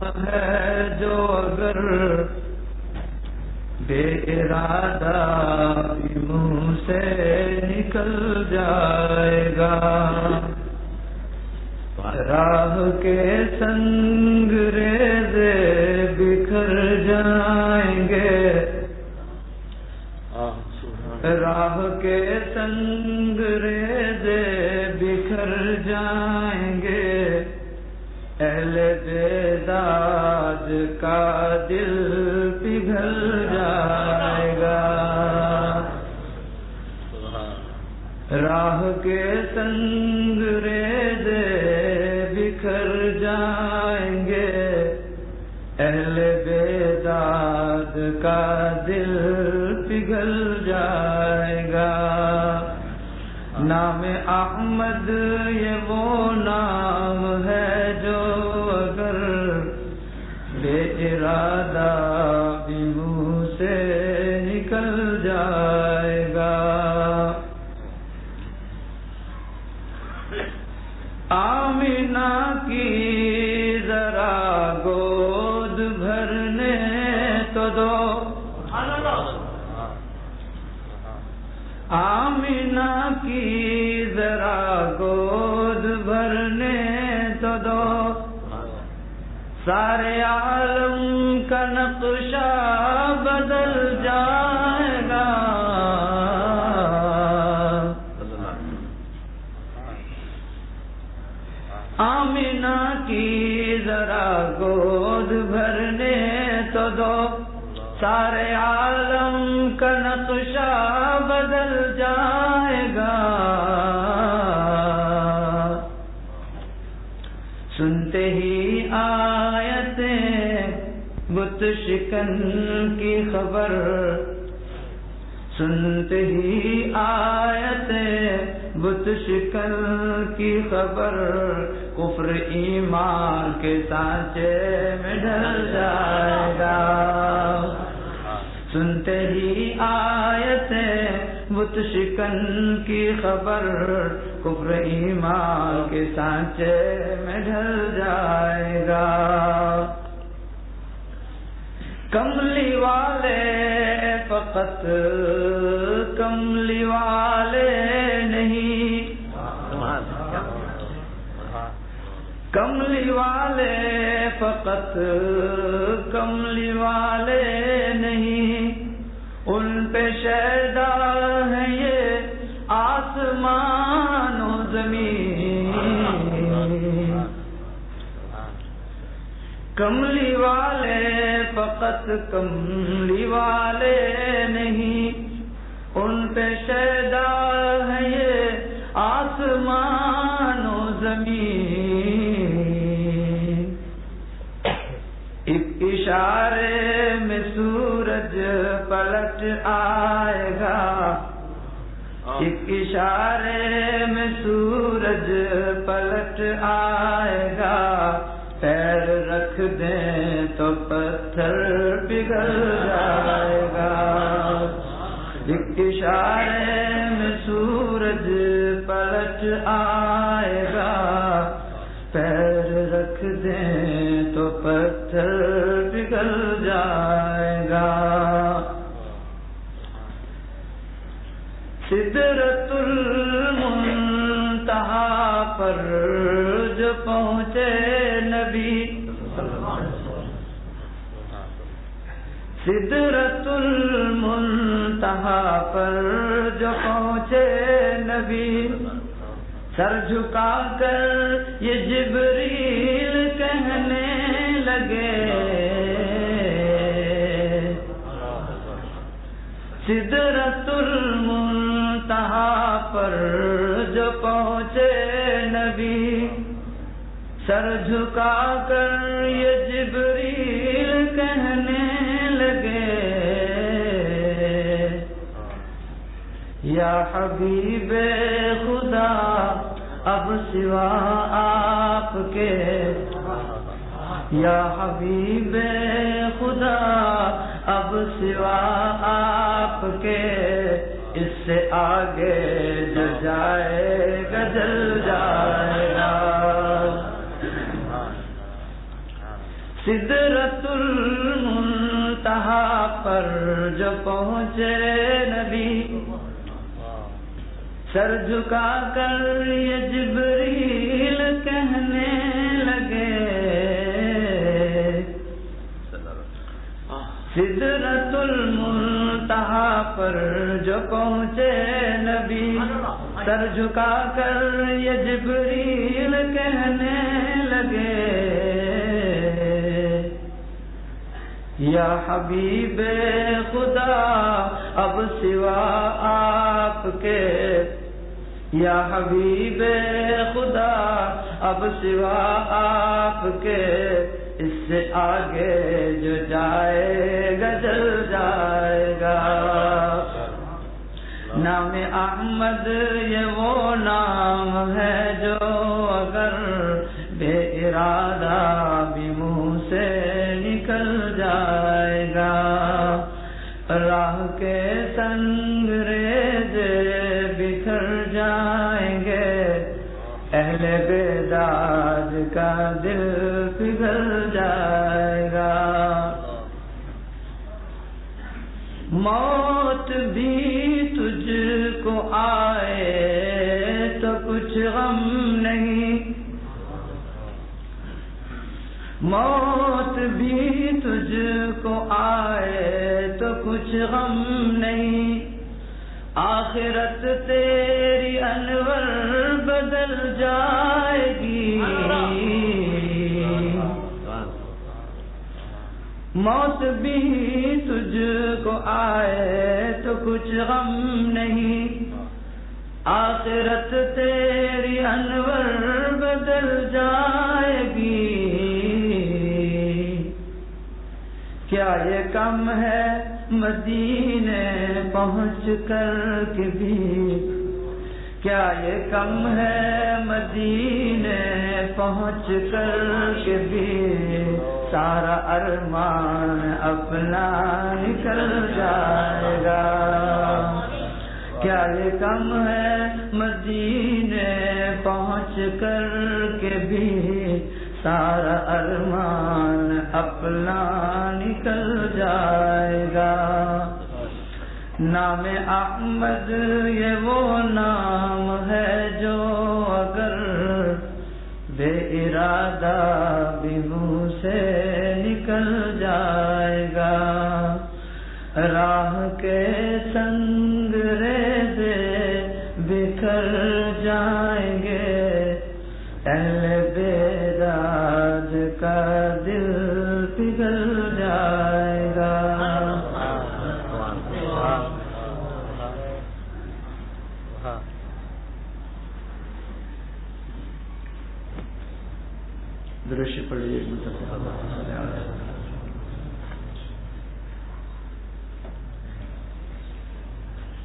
ہے جو اگر بے ارادہ بھی منہ سے نکل جائے گا، راہ کے سنگ ریزے بکھر جائیں گے، راہ کے سنگ ریزے بکھر جائیں گے، اہل بیداد کا دل پگھل جائے گا، راہ کے سنگ ریزے بکھر جائیں گے، اہل بیداد کا دل پگھل جائے گا۔ نام احمد یہ وہ نام ہے جو اگر بے ارادہ بھی منہ سے نکل جائے گا۔ آمینہ کی ذرا گود بھرنے تو دو، آمینہ کی ذرا گود بھرنے تو دو، سارے عالم کا نقشہ بدل جائے گا، آمینہ کی ذرا گود بھرنے تو دو، سارے عالم کا نقشہ بدل جائے گا، سنتے ہی آیتیں بت شکن کی خبر، سنتے ہی آیتیں بت شکن کی خبر، کفر ایمان کے سانچے میں ڈھل جائے گا، سنتے ہی آیتیں بت شکن کی خبر، کفر ایمان کے سانچے میں ڈھل جائے گا، کملی والے فقط کملی والے نہیں، کملی والے فقط کملی والے نہیں، ان پہ شیدا ہے یہ آسمان و زمین، کملی والے فقط کملی والے نہیں، ان پہ شیدا ہے یہ آسمان و زمین، ایک اشارے میں سورج پلٹ آئے گا، ایک اشارے میں سورج پلٹ آئے گا، پیر رکھ دیں تو پتھر پگھل جائے گا، ایک اشارے میں سورج پلٹ آئے گا، پیر رکھ دیں تو پتھر پگھل جائے گا، سدرۃ المنتہا پر جو پہنچے نبی، سدرۃ المنتہا پر جو پہنچے نبی، سر جھکا کر یہ جبریل کہنے لگے، سدرۃ المنتہا پر جو پہنچے نبی، سر جھکا کر یہ جبریل کہنے لگے، یا حبیب خدا اب سوا آپ کے، یا حبیب خدا اب سوا آپ کے، اس سے آگے جو جائے گا جل جائے گا، سدرۃ المنتہا پر جو پہنچے نبی، سر جھکا کر یہ جبریل کہنے لگے، سدرۃ المنتہا پر جو پہنچے نبی، سر جھکا کر یہ جبریل کہنے لگے، یا حبیب خدا اب سوا آپ کے، یا حبیب خدا اب سوا آپ کے، اس سے آگے جو جائے گا جل جائے گا۔ نام احمد یہ وہ نام ہے جو اگر بے ارادہ بھی منہ سے نکل جائے گا، راہ کے سنگ ریزے بکھر جائیں گے، اہل بیداد کا دل پگھل جائے گا۔ موت بھی تجھ کو آئے تو کچھ غم نہیں، موت بھی تجھ کو آئے تو کچھ غم نہیں، آخرت تیری انور بدل جائے گی، موت بھی تجھ کو آئے تو کچھ غم نہیں، آخرت تیری انور بدل جائے گی۔ کیا یہ کم ہے مدینے پہنچ کر کے بھی، کیا یہ کم ہے مدینے پہنچ کر کے بھی، سارا ارمان اپنا نکل جائے گا۔ کیا یہ کم ہے مدینے پہنچ کر کے بھی، سارا ارمان اپنا نکل جائے گا۔ نام احمد یہ وہ نام ہے جو اگر بے ارادہ بھی منہ سے نکل جائے گا، راہ کے سنگ ریزے بکھر جائیں گے، اہل بیداد کا دل پگھل جائے گا۔ درش پڑھیے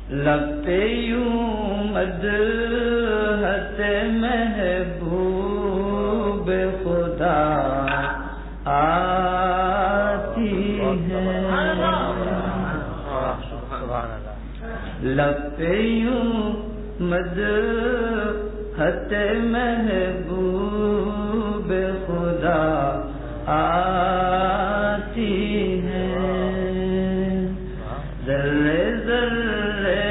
لب پہ یوں مدحت محبوب خدا آتی ہے، لب پہ یوں مدحت محبوب خدا آتی ہے، ذرے ذرے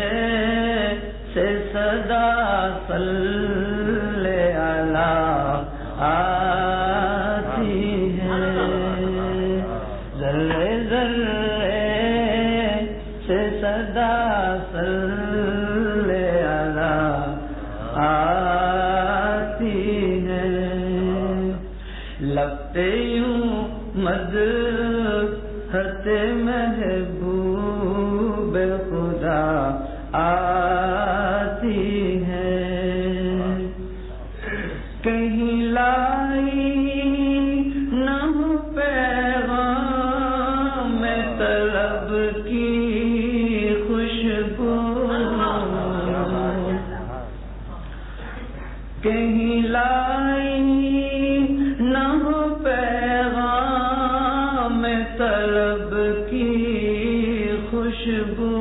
سے صدا صلی علی آتی ہے، ذرے ذرے سے صدا صلی علی آتی ہے، لب پہ یوں مدحت محبوب خدا آتی ہے، کہیں لائی نہ ہو پیغام طلب کی خوشبو، کہیں لائی نہ ہو پیغام طلب کی خوشبو،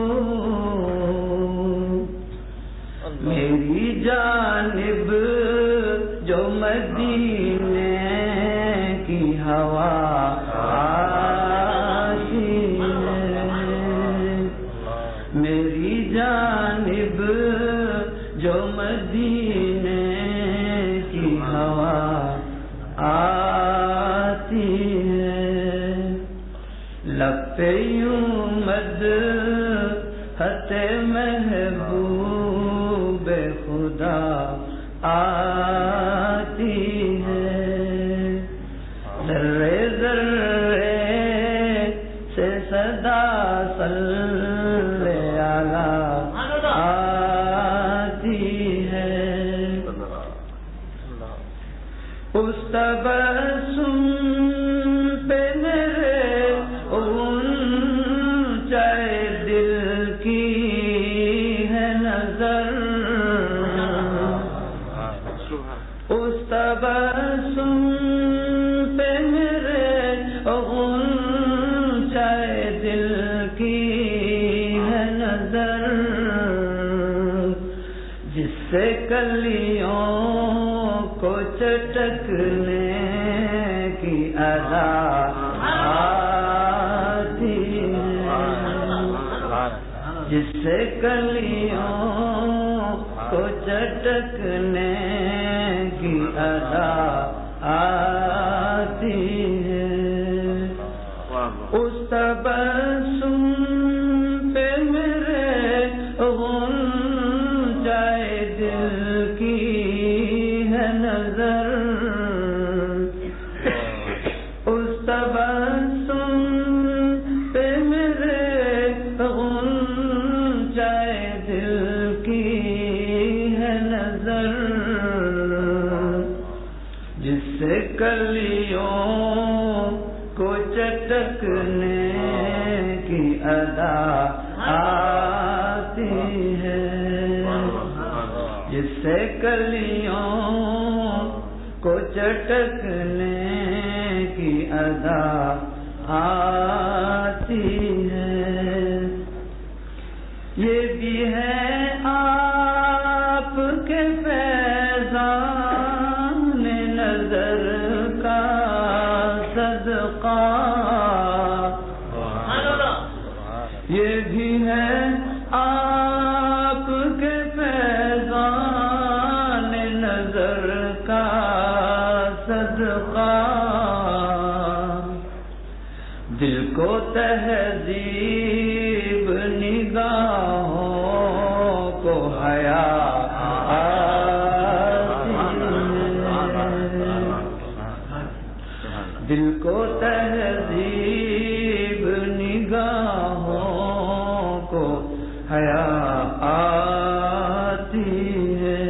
آتی ہے لب پہ یوں مدحت محبوب خدا آتی ہے ذرے ذرے سے صدا صلی علی آتی ہے اس تبسم پہ میرے اونچے دل کی ہے نظر اس تبسم پہ میرے اونچے دل کی ہے نظر جس سے کلیوں کو چٹکنے کی ادا آتی ہے جس سے کلیوں کو چٹکنے کی ادا آتی ہے اس تبسم پہ میرے غنچۂ دل کی ہے نظر اس تبسم پہ میرے غنچۂ دل کی ہے نظر جس سے کلیوں کو چٹکنے کی ادا آتی ہے جس سے کلیوں کو چٹکنے کی ادا آتی ہے یہ بھی ہے آپ کے فیضان نظر کا صدقہ یہ بھی ہے آپ کے فیضان نظر کا صدقہ دل کو تہذیب نگاہوں کو حیا دل کو تہذیب نگاہوں کو حیا آتی ہے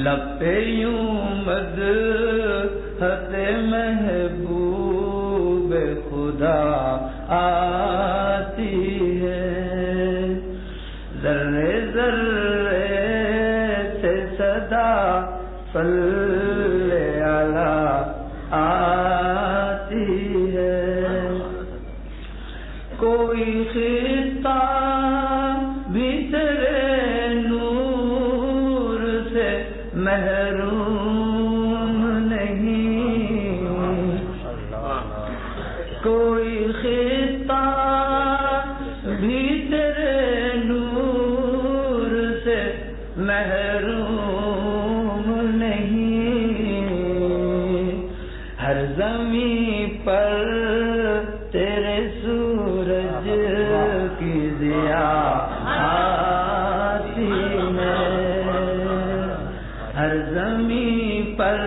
لب پہ یوں مدحت محبوب خدا آتی ہے ذرے ذرے سے صدا صلی علی آتی ہے کوئی خطہ بھی تیرے نور سے محروم نہیں کوئی خطہ بھی تیرے نور سے محروم نہیں ہر زمین پر تیرے سورج کی ضیا آتی ہے ہر زمین پر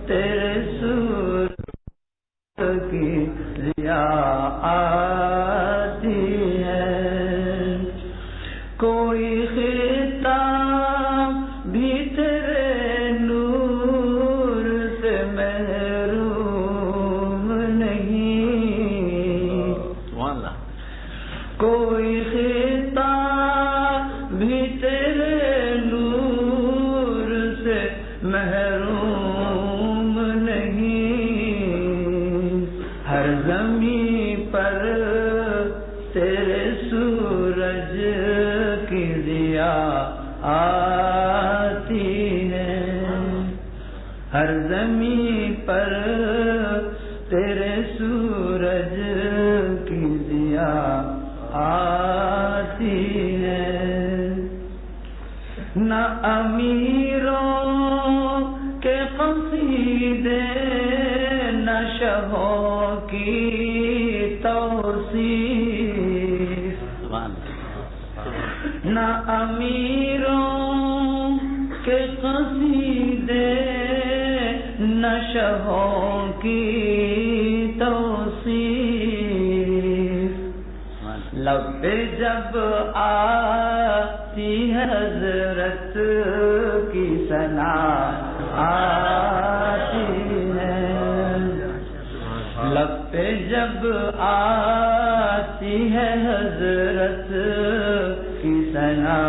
تیرے سورج کی ضیا آتی ہے کوئی خطہ بھی تیرے نور سے محروم نہیں کوئی خطہ بھی تیرے نور سے محروم نہیں ہر زمین پر تیرے سورج کی ضیا آتی ہے ہر زمین پر تیرے سورج کی ضیا آتی ہے نہ امیروں کے قصیدے شہوں کی توصیف، نہ امیروں کے قصیدے نہ شہوں کی توصیف، لب پہ جب آتی ہے حضرت کی ثنا آتی ہے، لب پہ جب آتی ہے حضرت کی ثنا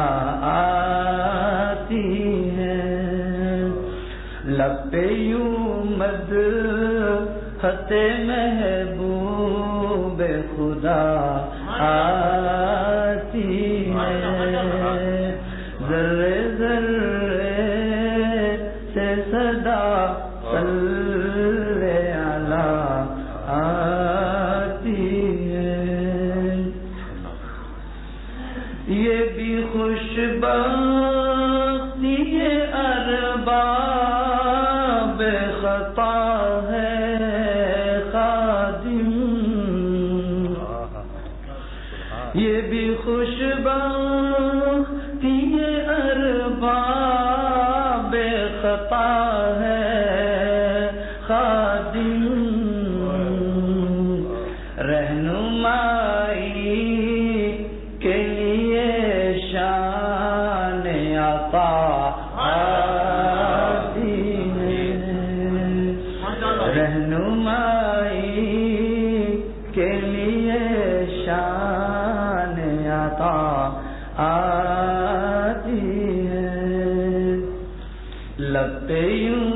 آتی ہے، لب پہ یوں مدحت محبوب خدا آتی ہے، ذرے ذرے سے صدا صلی علی آتی ہے، یہ بھی خوش بختی ہے ارباب خطا ہے خادم، یہ بھی خوش بختی ہے ارباب خطا ہے خادم، رہنمائی کے لیے شان عطا آتی ہے، رہنمائی کے لیے شان عطا آتی ہے، لب پہ یوں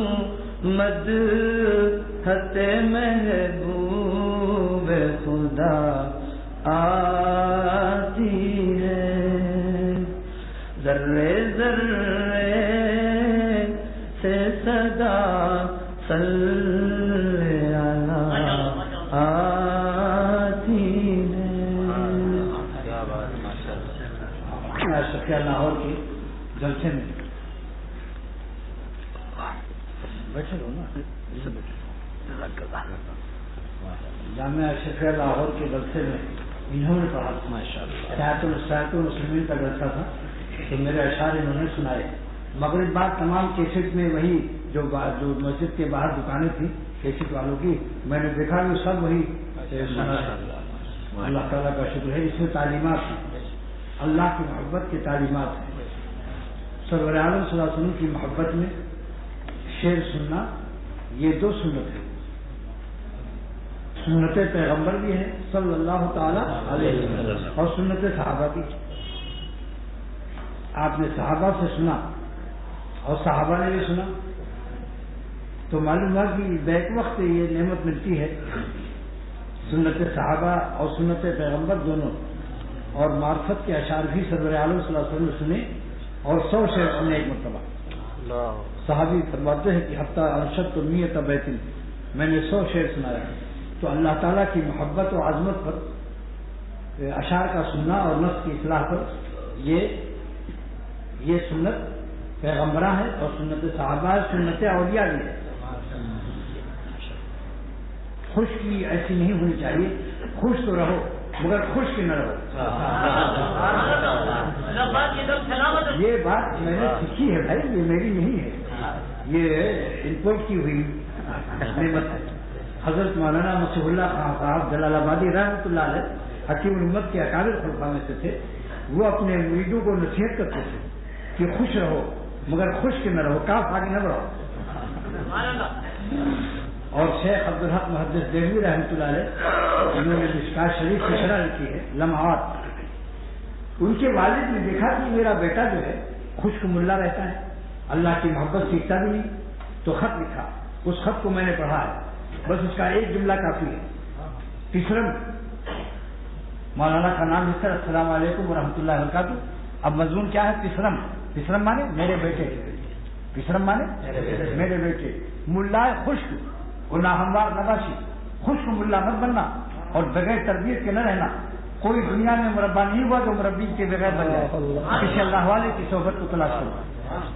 مدحت محبوب خدا آتی ہے، ذرے ذرے سے صدا صلی علی آتی ہے۔ شفیع لاہور کے جلسے میں بیٹھے ہو نا، جامعہ شفیع لاہور کے جلسے میں انہوں نے پڑھا، سیاحت المسلمین کا جلسہ تھا، تو میرے اشعار انہوں نے سنائے۔ مغرب بعد تمام کیسٹ میں وہی جو مسجد کے باہر دکانیں تھیں کیسٹ والوں کی، میں نے دیکھا کہ سب وہی سنا۔ اللہ تعالیٰ کا شکر ہے، اس میں تعلیمات ہیں، اللہ کی محبت کی تعلیمات ہیں۔ سرور عالم صلی اللہ علیہ وسلم کی محبت میں شعر سننا، یہ دو سنت ہے، سنت پیغمبر بھی ہے صلی اللہ تعالی علیہ وسلم اور سنت صحابہ بھی۔ آپ نے صحابہ سے سنا اور صحابہ نے بھی سنا، تو معلوم ہوا کہ بیک وقت یہ نعمت ملتی ہے، سنت صحابہ اور سنت پیغمبر دونوں، اور معرفت کے اشعار بھی سرور عالم صلی اللہ علیہ وسلم نے سنے، اور 100 شعر سنے ایک مرتبہ۔ صحابی فرماتے ہیں کہ حتی انشدت نیت بیت، میں نے 100 شعر سنایا۔ تو اللہ تعالیٰ کی محبت و عظمت پر اشعار کا سننا اور نفس کی اصلاح پر یہ سنت پیغمبراں ہے، اور سنت صحابہ ہے، سنت اولیاء بھی ہے۔ خشکی ایسی نہیں ہونی چاہیے، خوش تو رہو مگر خشک نہ رہو۔ یہ بات میں نے سیکھی ہے بھائی، یہ میری نہیں ہے، یہ امپورٹ کی ہوئی نعمت ہے۔ حضرت مولانا مسیح اللہ خان صاحب جلال آبادی رحمۃ اللہ علیہ حکیم الامت کے اکابر خلفاء میں سے تھے، وہ اپنے مریدوں کو نصیحت کرتے تھے کہ خوش رہو مگر خشک نہ رہو، کاف آگے نہ بڑھو۔ اور شیخ عبدالحق محدث دہلوی رحمۃ اللہ علیہ، انہوں نے مشکات شریف کی شرح لکھی ہے لمحات، ان کے والد نے دیکھا کہ میرا بیٹا جو ہے خشک ملا رہتا ہے، اللہ کی محبت سیکھتا بھی نہیں، تو خط لکھا، اس خط کو میں نے پڑھا ہے، بس اس کا ایک جملہ کافی ہے۔ تیسرم مولانا کا نام لکھ کر السلام علیکم ورحمۃ اللہ وبرکاتہ۔ اب مضمون کیا ہے؟ تیسرم، تیسرم مانے میرے بیٹے، تیسرم مانے میرے بیٹے، ملا خشک اور ناہموار نباشی، خشک ملا مت بننا اور بغیر تربیت کے نہ رہنا۔ کوئی دنیا میں مربع نہیں ہوا جو مربی کے بغیر بن جائے، کسی اللہ والے کی صحبت کو تلاش کرو۔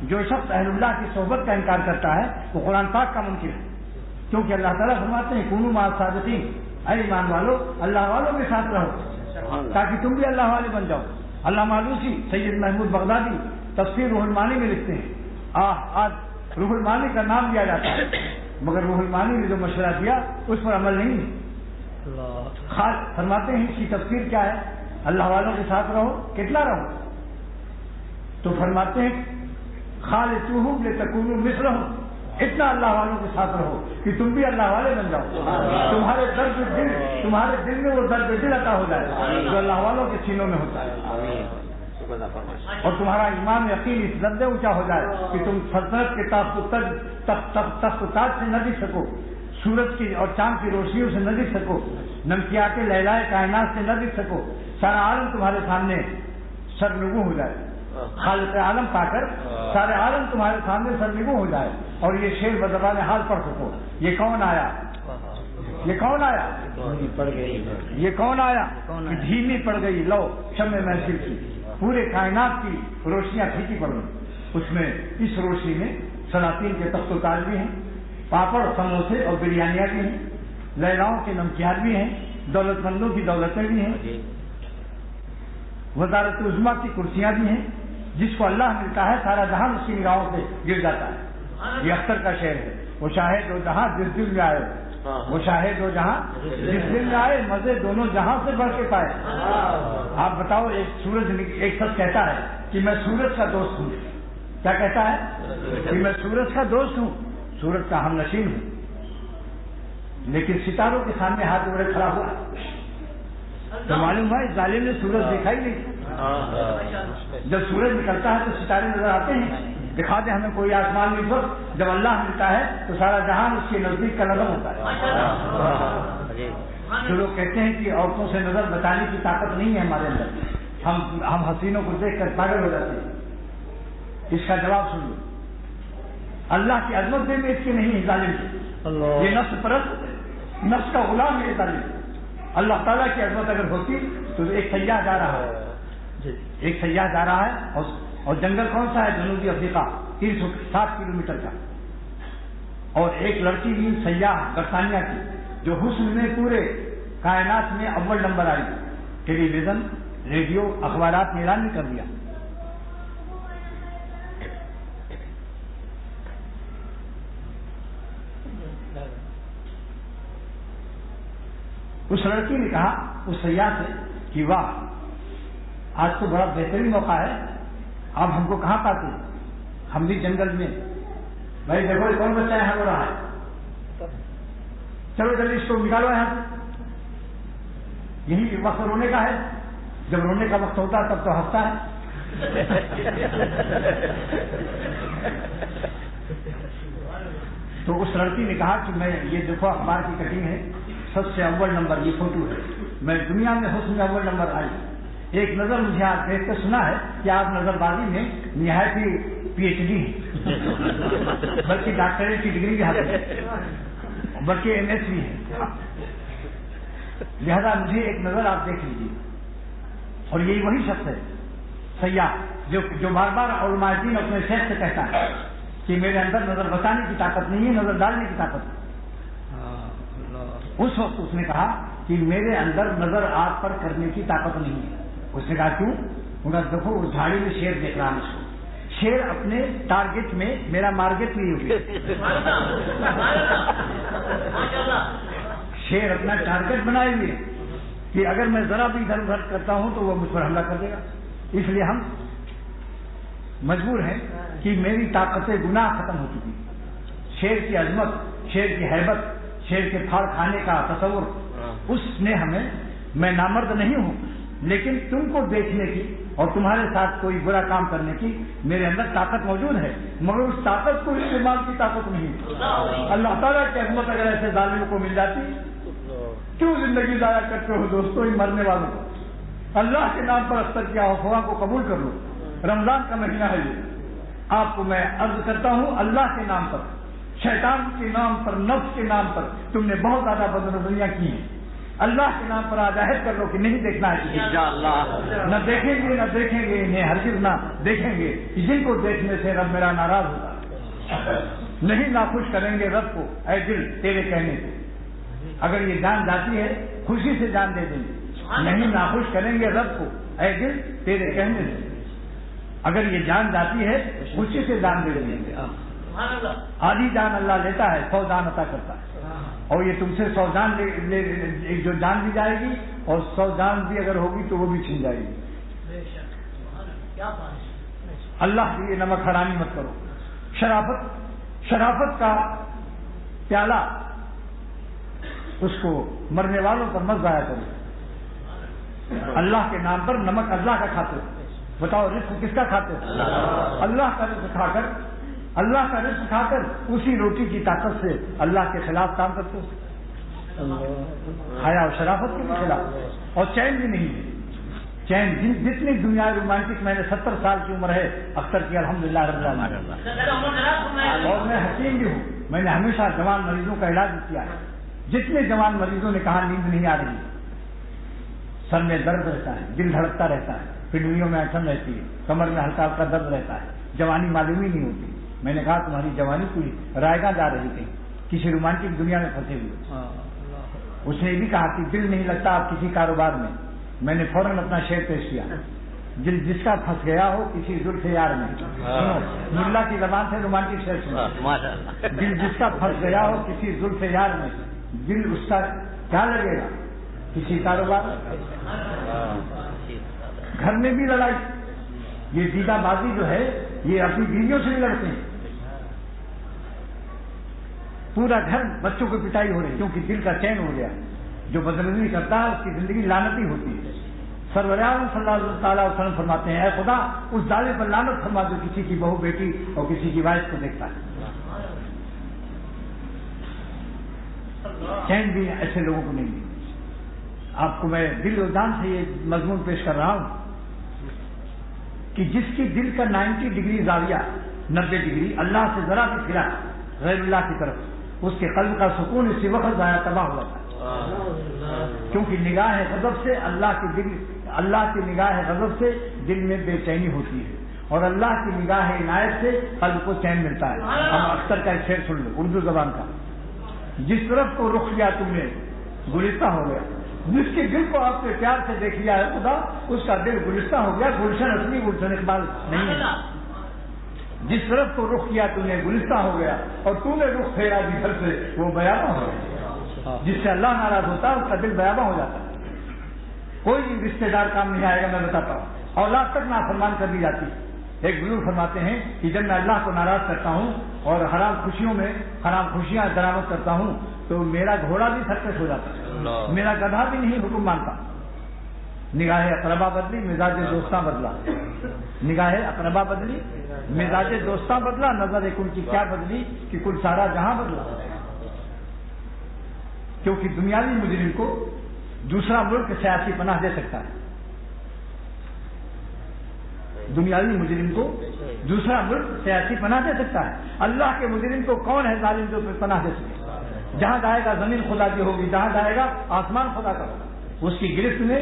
جو شخص اہل اللہ کی صحبت کا انکار کرتا ہے وہ قرآن پاک کا منکر ہے، کیونکہ اللہ تعالیٰ فرماتے ہیں کونوا مع الصادقین، اے ایمان والو اللہ والوں کے ساتھ رہو تاکہ تم بھی اللہ والے بن جاؤ۔ علامہ آلوسی سید محمود بغدادی تفسیر روح المعانی میں لکھتے ہیں آج روح المعانی کا نام لیا جاتا ہے مگر روح المعانی نے جو مشورہ دیا اس پر عمل نہیں ہے۔ فرماتے ہیں اس کی تفسیر کیا ہے؟ اللہ والوں کے ساتھ رہو، کتنا رہو؟ تو فرماتے ہیں خالطوہم لتکونوا مثلہم، اتنا اللہ والوں کے ساتھ رہو کہ تم بھی اللہ والے بن جاؤ، تمہارے دل میں وہ درد دل عطا ہو جائے جو اللہ والوں کے سینوں میں ہوتا ہے، اور تمہارا ایمان یقین اس درجے اونچا ہو جائے کہ تم سلطنت کے تخت تاج سے نہ دکھ سکو، سورج کی اور چاند کی روشنیوں سے نہ دکھ سکو، نمکیات لیلائے کائنات سے نہ دکھ سکو، سارا عالم تمہارے سامنے سرنگوں ہو جائے، خالق عالم پا کر سارے عالم تمہارے سامنے سرنگوں ہو جائے اور یہ شعر بزبان حال پڑھ سکو۔ یہ کون آیا؟ یہ کون آیا؟ یہ کون آیا کہ دھیمی پڑ گئی لو شمع محفل کی، پورے کائنات کی روشنیاں پھیکی پڑ گئی، اس میں اس روشنی میں سلاطین کے تخت و تاج بھی ہیں، پاپڑ سموسے اور بریانیاں بھی ہیں، لیلاؤں کے نمکیات بھی ہیں، دولت مندوں کی دولتیں بھی ہیں، وزارت عظمیٰ کی کرسیاں بھی ہیں، جس کو اللہ ملتا ہے سارا جہان اس کی نگاہوں سے گر جاتا ہے۔ یہ اختر کا شعر ہے، وہ شاہد و جہاں جس دل میں آئے، وہ شاہد و جہاں جس دل میں آئے، مزے دونوں جہاں سے بڑھ کے پائے۔ آپ بتاؤ، ایک شخص کہتا ہے کہ میں سورج کا دوست ہوں، کیا کہتا ہے کہ میں سورج کا دوست ہوں، سورج کا ہم نشین ہوں، لیکن ستاروں کے سامنے ہاتھ جوڑے کھڑا ہوا تو معلوم ہے اس ظالم نے سورج دیکھا ہی نہیں۔ جب سورج نکلتا ہے تو ستارے نظر آتے ہیں، دکھا دیں ہمیں کوئی آسمان میں وقت، جب اللہ ملتا ہے تو سارا جہان اس کے نزدیک کا نظر ہوتا ہے۔ جو لوگ کہتے ہیں کہ عورتوں سے نظر بچانے کی طاقت نہیں ہے ہمارے اندر، ہم حسینوں کو دیکھ کر پاگل ہو جاتے ہیں، اس کا جواب سن لو، اللہ کی عظمت دے میں اس کی نہیں ہے ظالم کی، یہ نفس پرست، نفس کا غلام ہے ظالم۔ اللہ تعالیٰ کی عظمت اگر ہوتی تو ایک سیاح جا رہا ہے، ایک سیاح جا رہا ہے اور جنگل کون سا ہے؟ جنوبی افریقہ، 360 کلومیٹر کا، اور ایک لڑکی بھی سیاح برطانیہ کی جو حسن میں پورے کائنات میں اول نمبر آئی، ٹیلی ویژن ریڈیو اخبارات نے اعلان کر دیا۔ اس لڑکی نے کہا اس سیاح سے کہ واہ آج تو بڑا بہترین موقع ہے، آپ ہم کو کہاں پاتے ہیں، ہم بھی جنگل میں، بھائی دیکھو کون بچہ یہاں رو رہا ہے، چلو جلدی اس کو نکالو یہاں سے۔ یہی وقت رونے کا ہے، جب رونے کا وقت ہوتا ہے تب تو ہنستا ہے۔ تو اس لڑکی نے کہا کہ میں یہ دیکھو اخبار کی کٹنگ ہے، سب سے اول نمبر یہ فوٹو ہے، میں دنیا میں حسن میں اول نمبر آئی، ایک نظر مجھے آپ دیکھ کر سنا ہے کہ آپ نظر بازی میں نہایت ہی پی ایچ ڈی ہے، بلکہ ڈاکٹریٹ کی ڈگری بھی حاصل ہے، بلکہ ایم ایس بھی ہے، لہذا مجھے ایک نظر آپ دیکھ لیجیے۔ اور یہی وہی شخص ہے سیاح جو بار بار علماء دین اپنے شیخ سے کہتا ہے کہ میرے اندر نظر بچانے کی طاقت نہیں ہے، نظر ڈالنے کی طاقت ہے۔ اس وقت اس نے کہا کہ میرے اندر نظر آپ پر کرنے کی طاقت نہیں ہے۔ اس نے کہا کیوں؟ انہوں نے دیکھو اس جھاڑی میں شیر دیکھ رہا ہے، شیر اپنے ٹارگٹ میں میرا مارکیٹ نہیں ہوگا، شیر اپنا ٹارگٹ بنائے ہوئے کہ اگر میں ذرا بھی ادھر ادھر کرتا ہوں تو وہ مجھ پر حملہ کر دے گا، اس لیے ہم مجبور ہیں کہ میری طاقت گناہ ختم ہو چکی، شیر کی عظمت، شیر کی ہیبت، شیر کے پھاڑ کھانے کا تصور، اس نے ہمیں، میں نامرد نہیں ہوں لیکن تم کو دیکھنے کی اور تمہارے ساتھ کوئی برا کام کرنے کی میرے اندر طاقت موجود ہے، مگر اس طاقت کو استعمال کی طاقت نہیں۔ اللہ تعالیٰ کی عظمت اگر ایسے ظالم کو مل جاتی، کیوں زندگی ضائع کرتے ہو دوستوں ان مرنے والوں کو؟ اللہ کے نام پر اختر کیا افواہ کو قبول کر لو، رمضان کا مہینہ ہے یہ، آپ کو میں عرض کرتا ہوں اللہ کے نام پر، شیطان کے نام پر، نفس کے نام پر تم نے بہت زیادہ بدنظریاں کی ہیں، اللہ کے نام پر آج عہد کر لو کہ نہیں دیکھنا ہے انشاءاللہ، نہ دیکھیں گے نہ دیکھیں گے انہیں ہرگز نہ دیکھیں گے، جن کو دیکھنے سے رب میرا ناراض ہوتا ہے۔ نہیں ناخوش کریں گے رب کو اے دل تیرے کہنے سے. اگر یہ جان جاتی ہے خوشی سے جان دے دیں گے. نہیں ناخوش کریں گے رب کو اے دل تیرے کہنے سے. اگر یہ جان جاتی ہے خوشی سے جان دے دیں گے. آدھی جان اللہ لیتا ہے 100 جان عطا کرتا ہے. اور یہ تم سے 100 جان جو جان دی جائے گی اور 100 جان بھی اگر ہوگی تو وہ بھی چھن جائے گی. اللہ کے لیے نمک حرامی مت کرو. شرافت کا پیالہ اس کو مرنے والوں پر مت ضائع کرو. اللہ کے نام پر نمک اللہ کا کھاتے ہو. بتاؤ رزق کس کا کھاتے ہو؟ اللہ کا رزق کھا کر اللہ کا رزق کھا کر اسی روٹی کی طاقت سے اللہ کے خلاف کام کرتے ہو. حیا اور شرافت کے بھی خلاف. اور چین بھی نہیں ہے. چین جتنی دنیا رومانٹک میں نے 70 سال کی عمر ہے اختر کی الحمدللہ رب العالمین. اور میں حکیم بھی ہوں. میں نے ہمیشہ جوان مریضوں کا علاج کیا ہے. جتنے جوان مریضوں نے کہا نیند نہیں آ رہی, سر میں درد رہتا ہے, دل دھڑکتا رہتا ہے, پنڈلیوں میں اٹھن رہتی ہے, کمر میں ہلکا ہلکا درد رہتا ہے, جوانی معلوم ہی نہیں ہوتی. میں نے کہا تمہاری جوانی کوئی رائے گاہ جا رہی تھی, کسی رومانٹک دنیا میں پھنسے ہوئے. اس نے یہ بھی کہا کہ دل نہیں لگتا آپ کسی کاروبار میں. میں نے فوراً اپنا شعر پیش کیا, دل جس کا پھنس گیا ہو کسی زلف یار میں. ملا کی زبان سے رومانٹک شعر سنا. دل جس کا پھنس گیا ہو کسی زلف یار میں, دل اس کا کیا لگے گا کسی کاروبار. گھر میں بھی لڑائی. یہ دیدہ بازی جو ہے یہ اپنی بیویوں سے بھی لڑتے ہیں. پورا گھر بچوں کو پٹائی ہو رہی کیونکہ دل کا چین ہو گیا. جو بدنظری کرتا ہے اس کی زندگی لعنتی ہوتی ہے. سرور عالم صلی اللہ تعالیٰ وسلم فرماتے ہیں اے خدا اس دالے پر لعنت فرما جو کسی کی بہو بیٹی اور کسی کی وائف کو دیکھتا ہے. چین بھی ایسے لوگوں کو نہیں دی. آپ کو میں دل و جان سے یہ مضمون پیش کر رہا ہوں کہ جس کی دل کا 90 ڈگری زاویہ 90 ڈگری اللہ سے ذرا بھی پھرا غیر اللہ کی طرف, اس کے قلب کا سکون اسی وقت ضائع تباہ ہوا تھا. کیونکہ نگاہ غضب سے اللہ کی نگاہ غضب سے دل میں بے چینی ہوتی ہے اور اللہ کی نگاہ عنایت سے قلب کو چین ملتا ہے. ہم اختر کا ایک شعر سن لو اردو زبان کا. جس طرف کو رخ کیا تم نے گلستہ ہو گیا. جس کے دل کو آپ نے پیار سے دیکھ لیا ہے خدا اس کا دل گلستہ ہو گیا. گلشن اصلی گلشن اقبال نہیں ہے. جس طرف کو رخ کیا تم نے گلستہ ہو گیا اور تو نے رخ پھیرا جدھر سے وہ بیاباں ہو گیا. جس سے اللہ ناراض ہوتا ہے اس کا دل بیاباں ہو جاتا ہے. کوئی رشتے دار کام نہیں آئے گا. میں بتاتا ہوں اولاد تک نافرمان کر دی جاتی. ایک بزرگ فرماتے ہیں کہ جب میں اللہ کو ناراض کرتا ہوں اور حرام خوشیاں درآمد کرتا ہوں تو میرا گھوڑا بھی سرکش ہو جاتا ہے, میرا گدھا بھی نہیں حکم مانتا. نگاہ اقربا بدلی مزاج دوستاں بدلا. نگاہ اقربا بدلی مزاج دوستاں بدلا. نظر ایک ان کی کیا بدلی کہ کل سارا جہاں بدلا. کیونکہ دنیاوی مجرم کو دوسرا ملک سیاسی پناہ دے سکتا ہے. دنیاوی مجرم کو دوسرا ملک سیاسی پناہ دے سکتا ہے. اللہ کے مجرم کو کون ہے ظالم جو پناہ دے سکے. جہاں جائے گا زمین خدا کی ہوگی, جہاں جائے گا آسمان خدا کا ہوگا. اس کی گرفت میں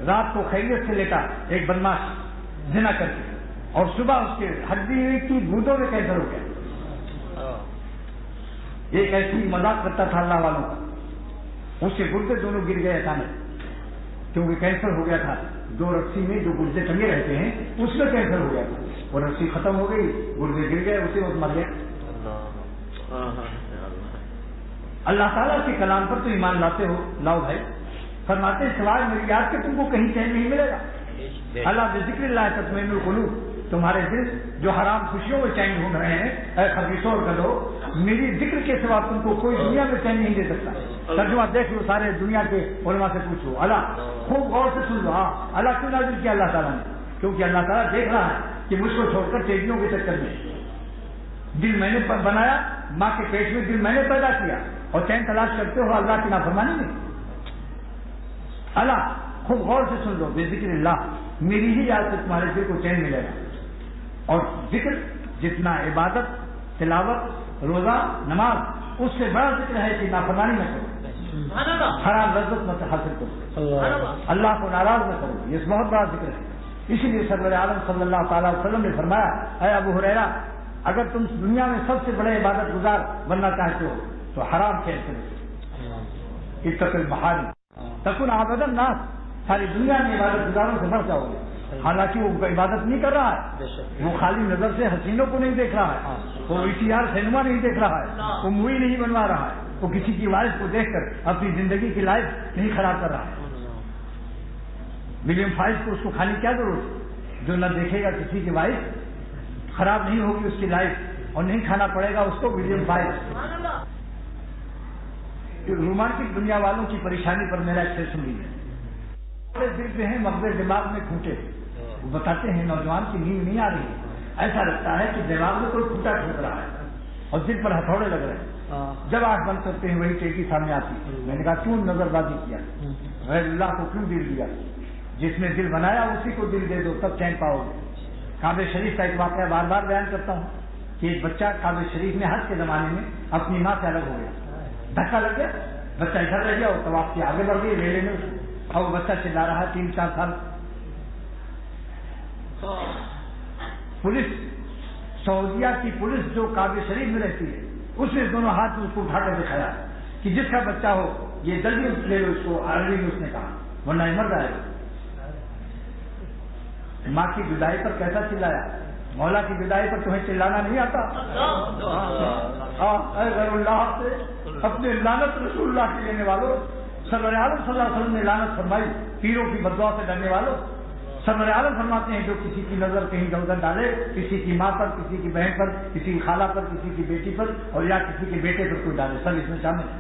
رات کو خیریت سے لیٹا ایک بدماش زنا کر کے اور صبح اس کے ہڈی کی گردوں میں کینسر ہو گیا. ایک ایسی مذاق کرتا تھا اللہ والوں کا, اس کے گردے دونوں گر گئے اچانک کیونکہ کینسر ہو گیا تھا. 2 رسی میں جو گردے ٹنگے رہتے ہیں اس میں کینسر ہو گیا تھا. وہ رسی ختم ہو گئی, گردے گر گئے, اسی وقت مر گیا. اللہ تعالیٰ کے کلام پر تو ایمان لاتے ہو, لاؤ بھائی. فرماتے سوائے میری یاد کے تم کو کہیں چین نہیں ملے گا. اللہ بذکر اللہ تطمئن القلوب. تمہارے دل جو حرام خوشیوں میں چین ڈھونڈ رہے ہیں اے خبیثوں اور گدھو, میری ذکر کے سوا تم کو کوئی دنیا میں چین نہیں دے سکتا. ترجمہ دیکھ لو, سارے دنیا کے علماء سے پوچھو. اللہ خوب غور سے سن لو. ہاں اللہ کیوں نازل کیا اللہ تعالیٰ نے؟ کیونکہ اللہ تعالیٰ دیکھ رہا ہے کہ مجھ کو چھوڑ کر چیزوں کے چکر میں دل میں نے بنایا, ماں کے پیٹ میں دل میں نے پیدا کیا اور چین تلاش کرتے ہو اللہ کی نافرمانی میں. اللہ خوب غور سے سن لو, بے ذکر اللہ میری ہی یاد سے تمہارے دل کو چین ملے گا. اور ذکر جتنا عبادت تلاوت روزہ نماز اس سے بڑا ذکر ہے کہ نافرمانی نہ کرو, حرام لذت مت حاصل کرو, اللہ کو ناراض نہ کرو. یہ بہت بڑا ذکر ہے. اسی لیے سرور عالم صلی اللہ تعالیٰ وسلم نے فرمایا اے ابو ہریرہ اگر تم دنیا میں سب سے بڑے عبادت گزار بننا چاہتے ہو تو حرام کھیل کرو، اتق المحارم تکن عابد الناس، ساری دنیا میں عبادت گزاروں سے بڑھ جاؤ گے۔ حالانکہ وہ عبادت نہیں کر رہا ہے، وہ خالی نظر سے حسینوں کو نہیں دیکھ رہا ہے، وہ VCR سینما نہیں دیکھ رہا ہے، وہ مووی نہیں بنوا رہا ہے، وہ کسی کی وائف کو دیکھ کر اپنی زندگی کی لائف نہیں خراب کر رہا ہے۔ ولیم فائز کو اس کو کھانے کیا ضرورت ہے؟ جو نہ دیکھے گا کسی کی وائف خراب نہیں ہوگی اس کی لائف، اور نہیں کھانا پڑے گا اس کو ولیم فائز۔ رومانٹک دنیا والوں کی پریشانی پر میرا ایک سیشن ہے، دل پہ ہیں مغز دماغ میں کھوٹے، وہ بتاتے ہیں نوجوان کی نیند نہیں آ رہی ہے، ایسا لگتا ہے کہ دماغ میں کوئی کھوٹا ٹھوک رہا ہے اور دل پر ہتھوڑے لگ رہے ہیں۔ جب آنکھ بند کرتے ہیں وہی ٹیکی سامنے آتی، میں نے کہا کیوں نظر بازی کیا، غیر اللہ کو کیوں دل دیا؟ جس نے دل بنایا اسی کو دل دے دو، تب چین پاؤ گے۔ کعبہ شریف کا ایک واقعہ بار بار بیان کرتا ہوں کہ ایک بچہ کعبہ شریف میں حج کے زمانے میں اپنی ماں سے الگ ہو گیا، دھکا لگ گیا، بچہ ادھر رہ گیا اور طواف کے آگے بڑھ گئی ریلے میں، اور وہ بچہ چلا رہا 3-4 سال۔ پولیس، سعودیہ کی پولیس جو کعبہ شریف میں رہتی ہے، اس نے دونوں ہاتھ میں اس کو اٹھا کر دکھایا کہ جس کا بچہ ہو یہ جلدی لے لو اس کو، عربی میں اس نے کہا، ورنہ یہ مر جائے گا۔ ماں کی جدائی پر کیسا چلایا؟ مولا کی جدائی پر تمہیں چلانا نہیں آتا؟ اے غیر اللہ سے اپنے لعنت رسول اللہ کے لینے والوں، سرور عالم صلی اللہ علیہ وسلم نے لعنت فرمائی پیروں کی بددعا سے ڈرنے والوں۔ سرور عالم فرماتے ہیں جو کسی کی نظر کہیں ادھر ڈالے، کسی کی ماں پر، کسی کی بہن پر، کسی کی خالہ پر، کسی کی بیٹی پر، اور یا کسی کے بیٹے پر کوئی ڈالے، سب اس میں شامل ہے۔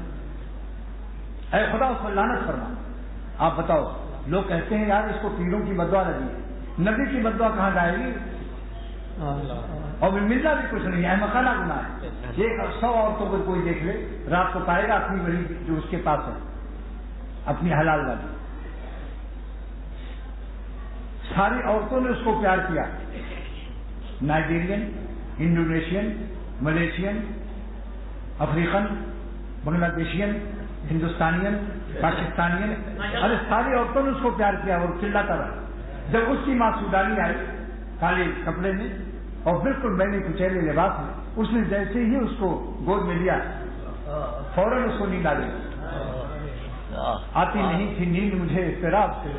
اے خدا اس کو لعنت فرما۔ آپ بتاؤ، لوگ کہتے ہیں یار اس کو پیروں کی بددعا لگی ہے، نبی کی بددعا کہاں جائے گی؟ اور ملنا بھی کچھ نہیں ہے، مخانہ گناہ ہے۔ یہ 100 عورتوں کو کوئی دیکھ لے رات کو پائے گا اپنی وہی جو اس کے پاس ہے، اپنی حلال والی۔ ساری عورتوں نے اس کو پیار کیا، نائجیرین، انڈونیشین، ملیشین، افریقن، بنگلہ دیشین، ہندوستانین، پاکستانین، ارے ساری عورتوں نے اس کو پیار کیا اور چلاتا رہا۔ جب اس کی ماں سودانی آئی کالے کپڑے میں اور بالکل میں نے کچیلے لباس میں، اس نے جیسے ہی اس کو گود میں لیا فوراً اس کو نیند آ گئی۔ آتی نہیں تھی نیند مجھے اضطراب سے،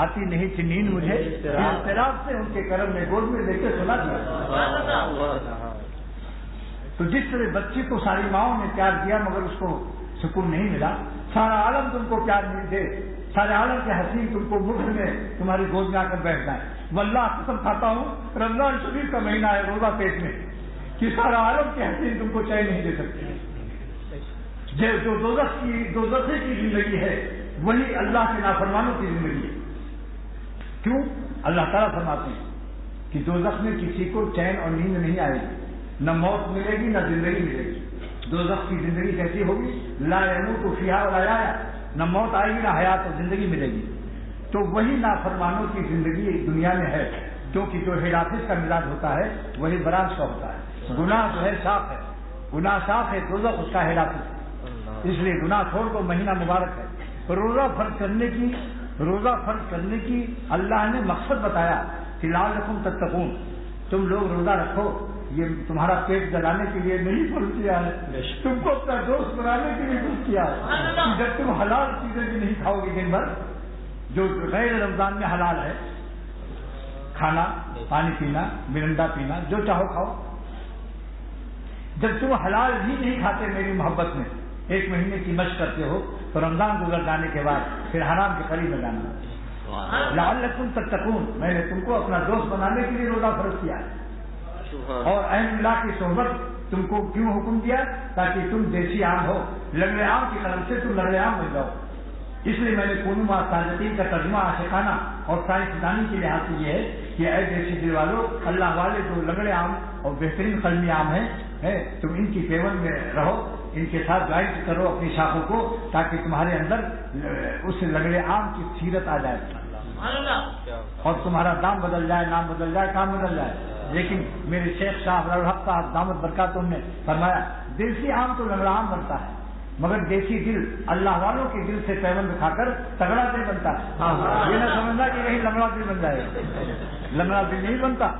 آتی نہیں تھی نیند مجھے اضطراب سے، ان کے کرم میں گود میں لے کے سنا دیا۔ تو جس طرح بچی کو ساری ماؤں نے پیار کیا مگر اس کو سکون نہیں ملا، سارا عالم تم کو پیار نہیں دے، سارے عالم کے حسین تم کو مفت میں تمہاری گود میں آ کر بیٹھنا ہے۔ واللہ قسم کھاتا ہوں رمضان شریف کا مہینہ ہے، روزہ پیٹ میں، کہ سارا عالم کے حسین تم کو چین نہیں دے سکتے۔ جو دوزخی کی زندگی ہے وہی اللہ کے نافرمانوں کی زندگی ہے۔ کیوں؟ اللہ تعالیٰ فرماتے ہیں کہ دوزخ میں کسی کو چین اور نیند نہیں آئے گی، نہ موت ملے گی نہ زندگی ملے گی۔ دوزخ کی زندگی کیسی ہوگی؟ لا یموت فیہا ولا یحیا، نہ موت آئے گی نہ حیات اور زندگی ملے گی۔ تو وہی نافرمانوں کی زندگی دنیا میں ہے، کیونکہ جو ہیڈ آفس کا مزاج ہوتا ہے وہی برانچ کا ہوتا ہے۔ گناہ جو ہے صاف ہے، گناہ صاف ہے، دوزخ اس کا ہیڈ آفس ہے۔ اس لیے گناہ چھوڑ دو، مہینہ مبارک ہے۔ روزہ فرض کرنے کی اللہ نے مقصد بتایا کہ لعلکم تتقون، تم لوگ روزہ رکھو، یہ تمہارا پیٹ جلانے کے لیے نہیں فرض کیا ہے، تم کو اپنا دوست بنانے کے لیے فرض کیا ہے۔ جب تم حلال چیزیں بھی نہیں کھاؤ گے دن بھر، جو غیر رمضان میں حلال ہے، کھانا، پانی پینا، مرنڈا پینا، جو چاہو کھاؤ، جب تم حلال بھی نہیں کھاتے میری محبت میں، 1 مہینے کی مشق کرتے ہو، تو رمضان گزر جانے کے بعد پھر حرام کے قریب میں جانا۔ لعلکم تتقون، میں نے تم کو اپنا دوست بنانے کے لیے روزہ فرض کیا ہے۔ اور اہل اللہ کی صحبت تم کو کیوں حکم دیا؟ تاکہ تم دیسی عام ہو، لنگڑے عام کی قلم سے تم لنگڑے عام بن جاؤ۔ اس لیے میں نے کونوا مع الصادقین کا ترجمہ عاشقانہ اور سائنسدانی کے لحاظ سے یہ ہے کہ اے دیسی دل والوں، اللہ والے جو لنگڑے عام اور بہترین قلمی عام ہیں، تم ان کی پیون میں رہو، ان کے ساتھ گائیڈ کرو اپنی شاخوں کو، تاکہ تمہارے اندر اس لنگڑے عام کی سیرت آ جائے اور تمہارا دام بدل جائے، نام بدل جائے، کام بدل جائے۔ لیکن میرے شیخ شاہ الحق صاحب دامت برکاتہم نے فرمایا دیسی عام تو لنگڑا عام بنتا ہے، مگر دیسی دل اللہ والوں کے دل سے پیوند کھا کر تگڑا دل بنتا ہے۔ یہ نہ سمجھنا کہ کہیں لنگڑا دل بن جائے، لنگڑا دل نہیں بنتا،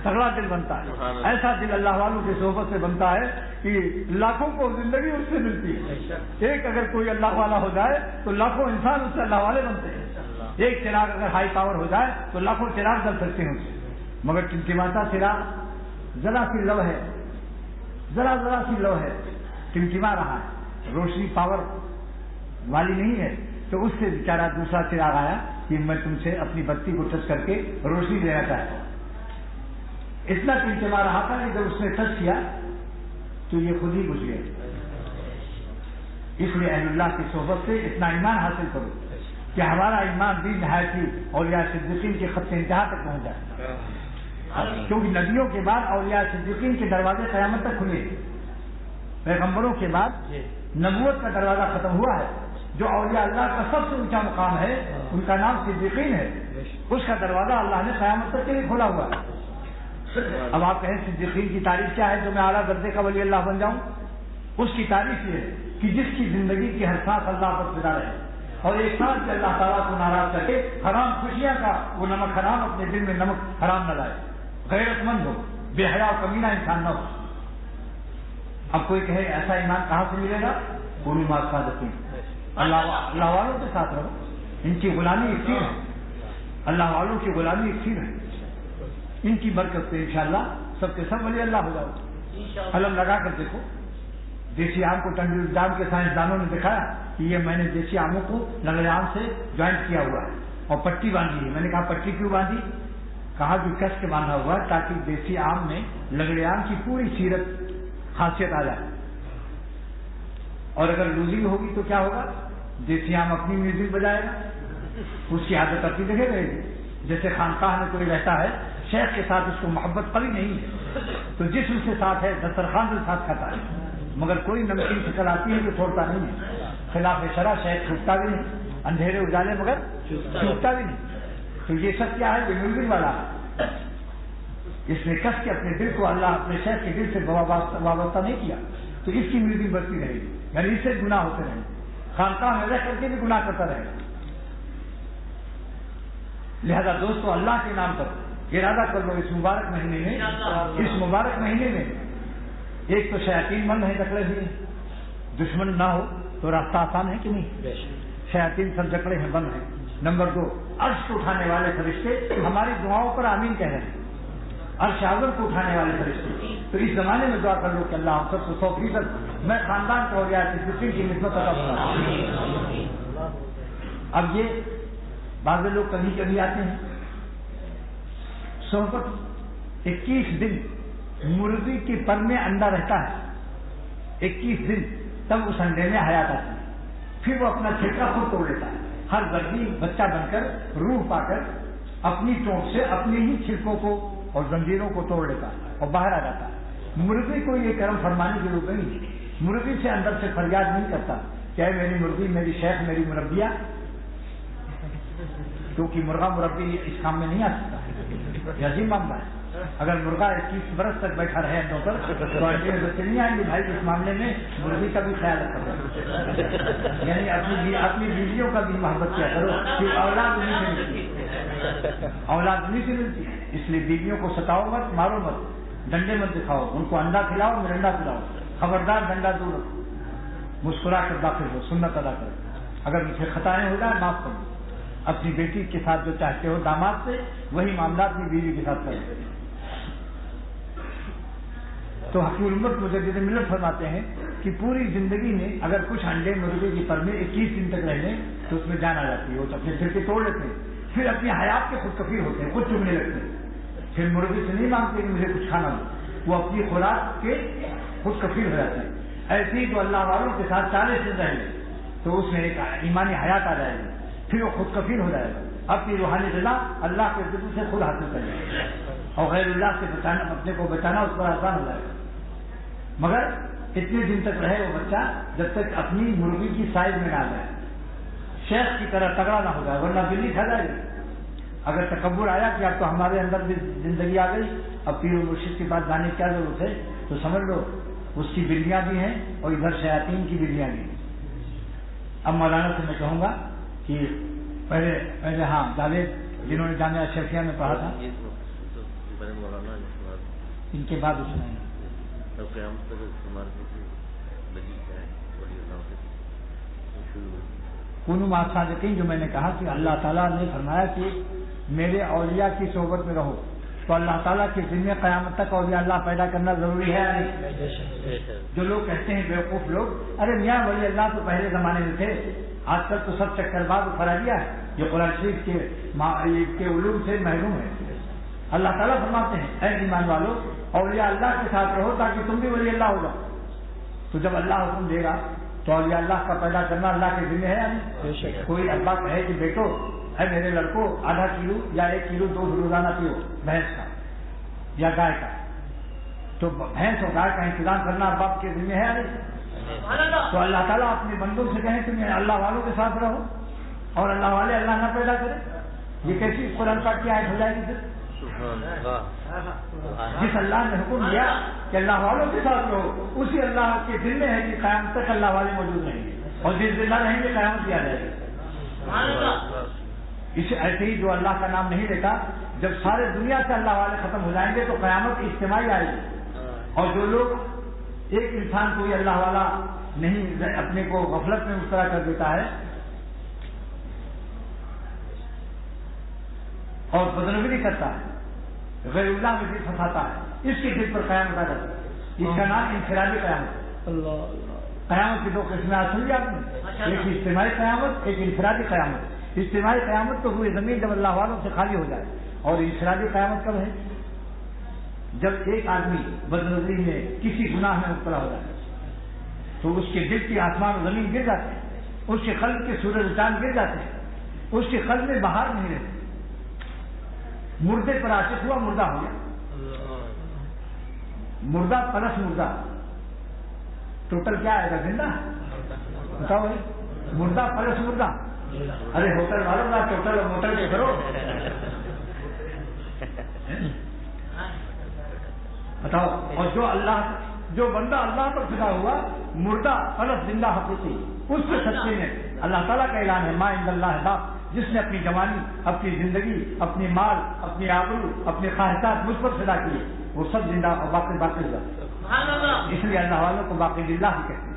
تگڑا دل بنتا ہے. ایسا دل اللہ والوں کی صحبت سے بنتا ہے کہ لاکھوں کو زندگی اس سے ملتی ہے. ایک اگر کوئی اللہ والا ہو جائے تو لاکھوں انسان اس سے اللہ والے بنتے ہیں. ایک چراغ اگر ہائی پاور ہو جائے تو لاکھوں چراغ جل سکتے ہیں اسے. مگر ٹمٹماتا چراغ ذرا سی لو ہے, ذرا سی لو ہے, ٹمٹما رہا ہے, روشنی پاور والی نہیں ہے, تو اس سے بیچارہ دوسرا چراغ آیا کہ میں تم سے اپنی بتی کو ٹچ کر کے روشنی دینا چاہتا ہوں. اتنا ٹمٹما رہا تھا کہ جب اس نے ٹچ کیا تو یہ خود ہی بجھ گئے. اس لیے اہل اللہ کی صحبت سے اتنا ایمان حاصل کرو کہ ہمارا ایمان بھی نہایت ہی اولیاء صدیقین کے خط انتہا تک پہنچ جائے. کیونکہ نبیوں کے بعد اولیاء صدیقین کے دروازے قیامت تک کھلے. پیغمبروں کے بعد نبوت کا دروازہ ختم ہوا ہے. جو اولیاء اللہ کا سب سے اونچا مقام ہے ان کا نام صدیقین ہے. اس کا دروازہ اللہ نے قیامت تک کے لیے کھولا ہوا ہے. اب آپ کہیں صدیقین کی تعریف کیا ہے جو میں اعلیٰ درجے کا ولی اللہ بن جاؤں؟ اس کی تعریف یہ ہے کہ جس کی زندگی کی ہر سانس اللہ پر فدا رہے اور ایک سانس سے اللہ تعالیٰ کو ناراض کر کے حرام خوشیاں کا وہ نمک حرام اپنے دل میں نمک حرام نہ لائے. غیرت مند ہو, بے حیا و کمینہ انسان نہ ہو. اب کوئی کہے ایسا ایمان کہاں سے ملے گا؟ پوری ماں صادقین, اللہ والوں کے ساتھ رہو. ان کی غلامی اکثیر ہے, اللہ والوں کی غلامی اکثیر ہے. ان کی برکت سے انشاءاللہ سب کے سب ولی اللہ ہو جاؤ. قلم لگا کر دیکھو, دیسی آم کو ٹنڈیل کے سائنسدانوں نے دکھایا کہ یہ میں نے دیسی آموں کو لگڑے آم سے جوائنٹ کیا ہوا ہے اور پٹی باندھی ہے. میں نے کہا پٹی کیوں باندھی؟ کہا جو کس کے باندھا ہوا ہے تاکہ دیسی آم میں لگڑے آم کی پوری سیرت خاصیت آ جائے. اور اگر لوزنگ ہوگی تو کیا ہوگا؟ دیسی آم اپنی میوزک بجائے گا, اس کی عادت اپنی جگہ رہے گی. جیسے خانقاہ میں کوئی رہتا ہے, شیخ کے ساتھ اس کو محبت قوی نہیں ہے تو جسم کے ساتھ ہے دسترخوان کے ساتھ کھاتا ہے, مگر کوئی نمکین شکل آتی ہے جو چھوڑتا نہیں ہے. خلاف شرع شیخ چھوٹتا بھی نہیں, اندھیرے اجالے مگر چھوٹتا بھی نہیں. تو یہ سب کیا ہے؟ یہ میوزک والا ہے. اس نے کس کے اپنے دل کو اللہ اپنے شیخ کے دل سے وابستہ نہیں کیا تو اس کی میوزک بچتی رہے گی, یعنی اس سے گناہ ہوتے رہیں گے. خانقاہ میں رہ کر کے بھی گناہ کرتا رہے گا. لہذا دوستو اللہ کے نام پر ارادہ کر لو اس مبارک مہینے میں ایک تو شیاطین بند ہیں جکڑے ہوئے, دشمن نہ ہو تو راستہ آسان ہے کہ نہیں؟ شیاطین سب جکڑے ہیں, بند ہیں. نمبر 2, عرش کو اٹھانے والے فرشتے ہماری دعاؤں پر آمین کہہ رہے ہیں. عرش اعظم کو اٹھانے والے فرشتے. تو اس زمانے میں دعا کر لو کہ اللہ ہم سب کو 100% میں خاندان کو اولیاء صدیقین کی نسبت عطا فرمائے. اب یہ بعض لوگ کبھی آتے ہیں صحبت 21 دن مرغی کے پر میں انڈا رہتا ہے, 21 دن, تب اس انڈے میں حیات آتی ہے. پھر وہ اپنا چھلکا خود توڑ لیتا ہے. ہر گردی بچہ بن کر روح پا کر اپنی چونچ سے اپنے ہی چھلکوں کو اور زنجیروں کو توڑ لیتا ہے اور باہر آ جاتا ہے. مرغی کو یہ کرم فرمانے کی ضرورت نہیں. مرغی سے اندر سے فریاد نہیں کرتا کہ میری مرغی, میری شیخ, میری مربیہ, کیونکہ مرغا مربی اس کام میں نہیں آ سکتا. یہ عظیم معاملہ ہے. اگر مرغا 21 برس تک بیٹھا رہے انڈوں پر تو انڈے میں بچے نہیں آئیں گے. بھائی اس معاملے میں مرغی کا بھی خیال رکھو, یعنی اپنی بیویوں کا بھی محبت کیا کرو کہ اولاد نہیں سے ملتی, اولاد نہیں سے ملتی. اس لیے بیویوں کو ستاؤ مت, مارو مت, ڈنڈے مت دکھاؤ, ان کو انڈا کھلاؤ, مرنڈا کھلاؤ. خبردار ڈنڈا دور رکھو, مسکرا کر داخل ہو, سنت ادا کرو. اگر مجھے خطائیں ہو جائیں معاف کرو. اپنی بیٹی کے ساتھ جو چاہتے ہو داماد سے وہی معاملات اپنی بیوی کے ساتھ کرو. تو حکیم الامت مجدد ملت فرماتے ہیں کہ پوری زندگی میں اگر کچھ انڈے مرغے کی پر میں 21 دن تک رہنے تو اس میں جان آ جاتی ہے. وہ اپنے سر کے توڑ لیتے ہیں, پھر اپنی حیات کے خود کفیل ہوتے ہیں, خود چگنے لگتے ہیں. پھر مرغی سے نہیں مانگتے کہ مجھے کچھ کھانا ہو, وہ اپنی خوراک کے خود کفیل ہو جاتے ہیں. ایسے ہی جو اللہ والوں کے ساتھ 40 دن رہیں گے تو اس میں ایک ایمانی حیات آ جائے گی, پھر وہ خود کفیل ہو جائے گا. اپنی روحانی غذا اللہ کے ذکر سے خود حاصل کر جائے گا اور غیر اللہ سے بچانا, اپنے کو بچانا اس پر آسان ہو جائے گا. مگر اتنے دن تک رہے وہ بچہ جب تک اپنی مرغی کی سائز میں نہ جائے, شیخ کی طرح تگڑا نہ ہو جائے, ورنہ بلی کھا جائے گی. اگر تکبر آیا کہ اب تو ہمارے اندر بھی زندگی آ گئی, اب پیر و مرشد کے پاس جانے کی کیا ضرورت ہے, تو سمجھ لو اس کی بلیاں بھی ہیں اور ادھر شیاطین کی بلیاں بھی ہیں. اب مولانا سے میں کہوں گا کہ پہلے ہاں جاوید جنہوں نے جامعہ اشرفیہ میں پڑھا تھا, ان کے بعد اس میں کونوا مع الصادقین جو میں نے کہا کہ اللہ تعالیٰ نے فرمایا کہ میرے اولیاء کی صحبت میں رہو، تو اللہ تعالیٰ کے ذمہ قیامت تک اولیاء اللہ پیدا کرنا ضروری ہے نہیں؟ جو لوگ کہتے ہیں بیوقوف لوگ، ارے میاں ولی اللہ تو پہلے زمانے میں تھے، آج کل تو سب چکر باز فرا دیا ہے، یہ قرآن شریف کے علوم سے محروم ہے۔ اللہ تعالیٰ فرماتے ہیں اے ایمان والو اولیاء اللہ کے ساتھ رہو تاکہ تم بھی ولی اللہ ہو جاؤ۔ تو جب اللہ حکم دے گا تو اولیاء اللہ کا پیدا کرنا اللہ کے ذمہ ہے یعنی کوئی ابا کہے کہ بیٹو اے میرے لڑکوں آدھا کلو یا 1 کلو دودھ روزانہ پیو بھینس کا یا گائے کا، تو بھینس اور گائے کا انتظام کرنا باپ کے ذمہ ہے نہیں؟ تو اللہ تعالیٰ اپنے بندوں سے کہیں کہ میں اللہ والوں کے ساتھ رہو اور اللہ والے اللہ نہ پیدا کرے، یہ کیسی قرآن پاک کی آیت ہو جائے گی پھر؟ جس اللہ نے حکم دیا کہ اللہ والوں کے ساتھ رہو، اسی اللہ کے دل میں ہے کہ قیامت تک اللہ والے موجود رہیں گے، اور جس دن نہ رہیں گے قیامت کیا جائے گی۔ اس ایسے ہی جو اللہ کا نام نہیں لیتا، جب سارے دنیا سے اللہ والے ختم ہو جائیں گے تو قیامت اجتماعی آئے گی، اور جو لوگ ایک انسان کوئی اللہ والا نہیں اپنے کو غفلت میں مبتلا کر دیتا ہے اور بدنظری کرتا ہے، غیر اللہ میں دل پھنساتا ہے، اس کے دل پر قیامت آ جاتا ہے۔ اس کا نام انفرادی قیامت۔ قیامت کی 2 قسمیں سمجھے آپ نے، ایک اجتماعی قیامت، ایک انفرادی قیامت۔ اجتماعی قیامت تو ہوئی زمین جب اللہ والوں سے خالی ہو جائے، اور انفرادی قیامت کب ہے؟ جب ایک آدمی بدنظری میں کسی گناہ میں مبتلا ہو جائے تو اس کے دل کی آسمان و زمین گر جاتے ہیں، اس کے قلب کے سورج چاند گر جاتے ہیں، اس کے قلب میں بہار نہیں رہتی، مردے پر عاشق ہوا مردہ ہو گیا، مردہ پلس مردہ، ٹوٹل کیا آئے گا؟ زندہ بتاؤ بھائی، مردہ پلس مردہ۔ ارے ہوٹل والوں کا ٹوٹل اور موٹل کے کرو، بتاؤ۔ اور جو بندہ اللہ پر فدا ہوا مردہ پلس زندہ حقیقی، اس سے سچے میں اللہ تعالیٰ کا اعلان ہے ما عند اللہ باق، جس نے اپنی جوانی، اپنی زندگی، اپنی مال، اپنی آبرو، اپنے خواہشات مجھ پر فدا کیے، وہ سب زندہ اور باقی ہوا۔ اس لیے اللہ والوں کو باقی للہ ہی کہتے ہیں۔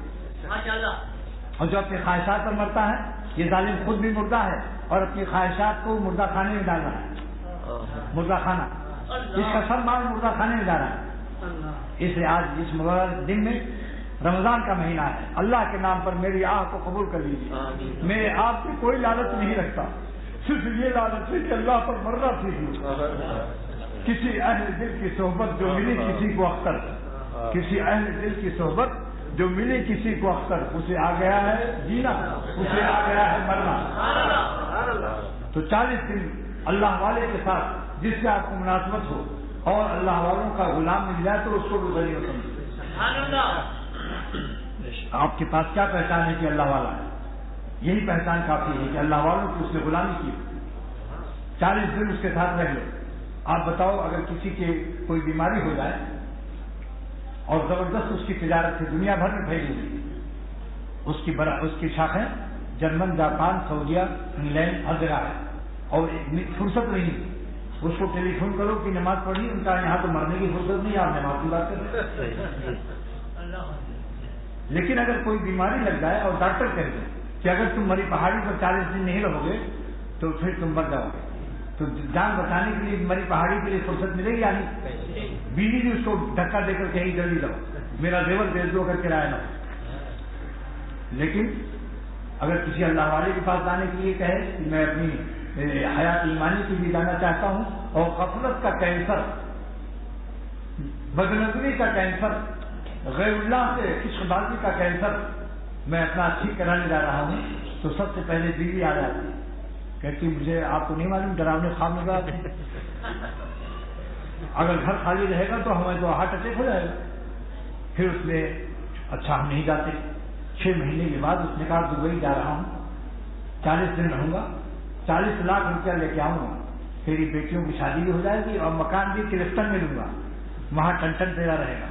اور جو اپنے خواہشات پر مرتا ہے، یہ ظالم خود بھی مردہ ہے اور اپنی خواہشات کو مردہ خانے میں ڈال رہا ہے، مردہ خانہ، اس کا سب مال مردہ خانے میں ڈال رہا ہے۔ اس لیے آج اس مبارک دن میں رمضان کا مہینہ ہے، اللہ کے نام پر میری آہ کو قبول کر لیجیے۔ میں آپ سے کوئی لالچ نہیں رکھتا، صرف یہ لالچ ہے کہ اللہ پر مرنا سیکھ کسی اہل دل کی صحبت جو ملی کسی کو اختر، کسی اہل دل کی صحبت جو ملی کسی کو اختر، اسے آ گیا ہے جینا، اسے آ گیا ہے مرنا۔ تو 40 دن اللہ والے کے ساتھ جس سے آپ کو مناسبت ہو اور اللہ والوں کا غلام مل جائے تو اس کو بھی غریب سمجھے۔ آپ کے پاس کیا پہچان ہے کہ اللہ والا ہے؟ یہی پہچان کافی ہے کہ اللہ والوں کی اس نے غلامی کی، 40 دن اس کے ساتھ رہ لو۔ آپ بتاؤ اگر کسی کے کوئی بیماری ہو جائے اور زبردست اس کی تجارت سے دنیا بھر میں پھیلی ہوئی، اس کی شاخیں جرمن، جاپان، سعودیہ، انگلینڈ ہر جگہ ہے، اور فرصت نہیں اس کو ٹیلی فون کرو کہ نماز پڑھی، ان کا یہاں تو مرنے کی فرصت نہیں، آپ نماز کی بات کریں۔ لیکن اگر کوئی بیماری لگ جائے اور ڈاکٹر کہتے ہیں کہ اگر تم مری پہاڑی پر 40 دن نہیں رہو گے تو پھر تم مر جاؤ گے، تو جان بچانے کے لیے مری پہاڑی کے لیے فرصت ملے گی یا نہیں؟ بیوی بھی اس کو دھکا دے کر کہیں جلدی جاؤ، میرا زیور بیچ دو کر کرایہ نہ۔ لیکن اگر کسی اللہ والے کے پاس جانے کے لیے کہے کہ میں اپنی حیات ایمانی کے لیے جانا چاہتا ہوں اور غفلت کا کینسر، بدنظری کا کینسر، غیر اللہ سے عشق بازی کا کینسر میں اپنا ٹھیک کرانے جا رہا ہوں، تو سب سے پہلے بیوی آ جاتی ہے، کہتی مجھے آپ کو نہیں معلوم ڈراونے خواب میں بات ہے، اگر گھر خالی رہے گا تو ہمیں تو ہارٹ اٹیک ہو جائے گا۔ پھر اس نے اچھا ہم نہیں جاتے، 6 مہینے کے بعد اس نے کہا دبئی جا رہا ہوں، 40 دن رہوں گا، 40 لاکھ روپیہ لے کے آؤں گا، تیری بیٹیوں کی شادی بھی ہو جائے گی اور مکان بھی کلفٹن میں لوں گا، وہاں ٹن ٹن تیرا رہے گا،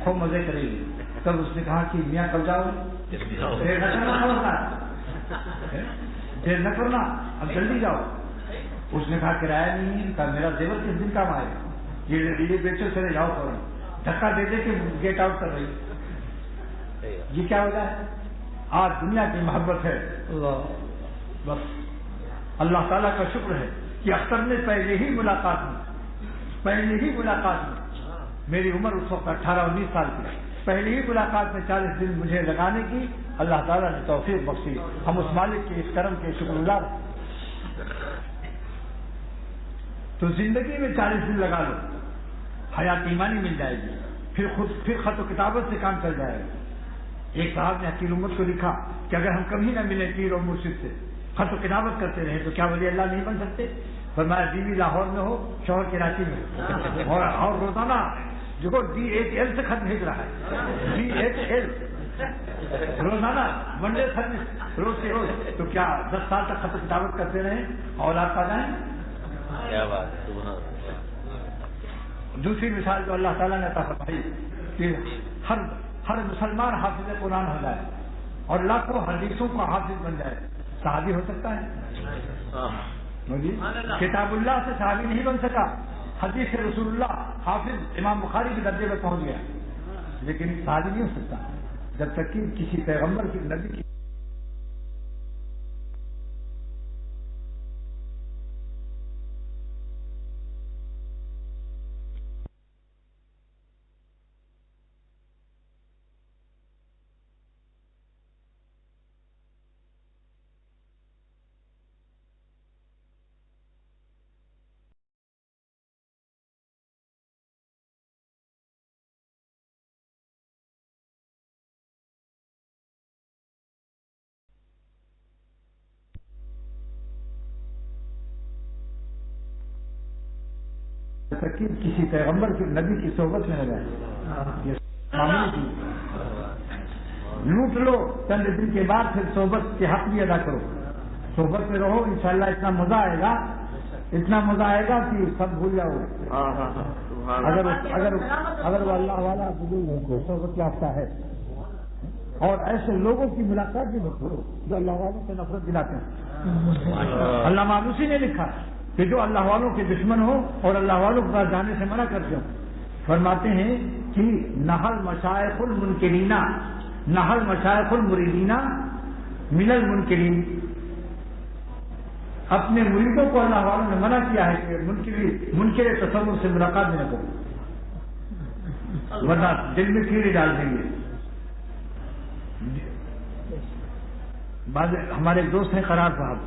خوب مزے کرے گی۔ تب اس نے کہا کہ میاں کب جاؤ گے؟ دیر نہ کرنا، اب جلدی جاؤ۔ اس نے کہا کرایہ نہیں ہے، کہا میرا زیور کس دن کام آئے گا؟ یہ بیچو چلے جاؤ فوراً، دھکا دے دے کے گیٹ آؤٹ کر رہی۔ یہ کیا وجہ ہے؟ آج دنیا کی محبت ہے بس۔ اللہ تعالیٰ کا شکر ہے کہ اختر نے پہلے ہی ملاقات میں میری عمر اس وقت 18-19 سال کی، پہلی ہی ملاقات میں 40 دن مجھے لگانے کی اللہ تعالیٰ نے توفیق بخشی۔ ہم اس مالک کے اس کرم کے شکر گزار ہیں۔ تو زندگی میں 40 دن لگا لو، حیات ایمانی مل جائے گی، پھر خط و کتابت سے کام چل جائے گا۔ ایک صاحب نے حقیر امت کو لکھا کہ اگر ہم کبھی نہ ملے پیر اور مرشد سے، خط و کتابت کرتے رہے تو کیا ولی اللہ نہیں بن سکتے؟ فرمایا بیوی لاہور میں ہو، شوہر کراچی میں ہو، اور روزانہ جو DHL سے خط بھیج رہا ہے، DHL روزانہ منڈے سروس روز کے روز، تو کیا 10 سال تک خط و کتابت کرتے رہے اولاد پا جائیں؟ کیا بات۔ دوسری مثال جو اللہ تعالیٰ نے عطا فرمائی کہ ہر مسلمان حافظ قرآن ہو جائے اور لاکھوں حدیثوں کا حافظ بن جائے، صحابی ہو سکتا ہے؟ کتاب اللہ سے صحابی نہیں بن سکا، حدیث رسول اللہ حافظ امام بخاری کے درجے میں پہنچ گیا، لیکن صحابی نہیں ہو سکتا جب تک کہ کسی پیغمبر کی نبی کی کسی پیغمبر کی نبی کی صحبت میں نہ جائے، یہ معمولی چیز۔ لوٹ لو چند دن کے بعد پھر صحبت کے حق بھی ادا کرو، صحبت میں رہو، انشاءاللہ اتنا مزہ آئے گا کہ سب بھول جاؤ۔ اگر وہ اللہ والا صحبت یافتہ ہے، اور ایسے لوگوں کی ملاقات بھی مت کرو جو اللہ والوں سے نفرت دلاتے ہیں۔ علامہ آلوسی نے لکھا کہ جو اللہ والوں کے دشمن ہو اور اللہ والوں کے پاس جانے سے منع کرتے ہو، فرماتے ہیں کہ نحل مشائخ المریدین من المنکرین، اپنے مریدوں کو اللہ والوں نے منع کیا ہے کہ منکر تصور سے ملاقات نہ کرو، ورنہ دل میں کیڑے ڈال دیں گے۔ بعض ہمارے دوست ہیں قرار صاحب،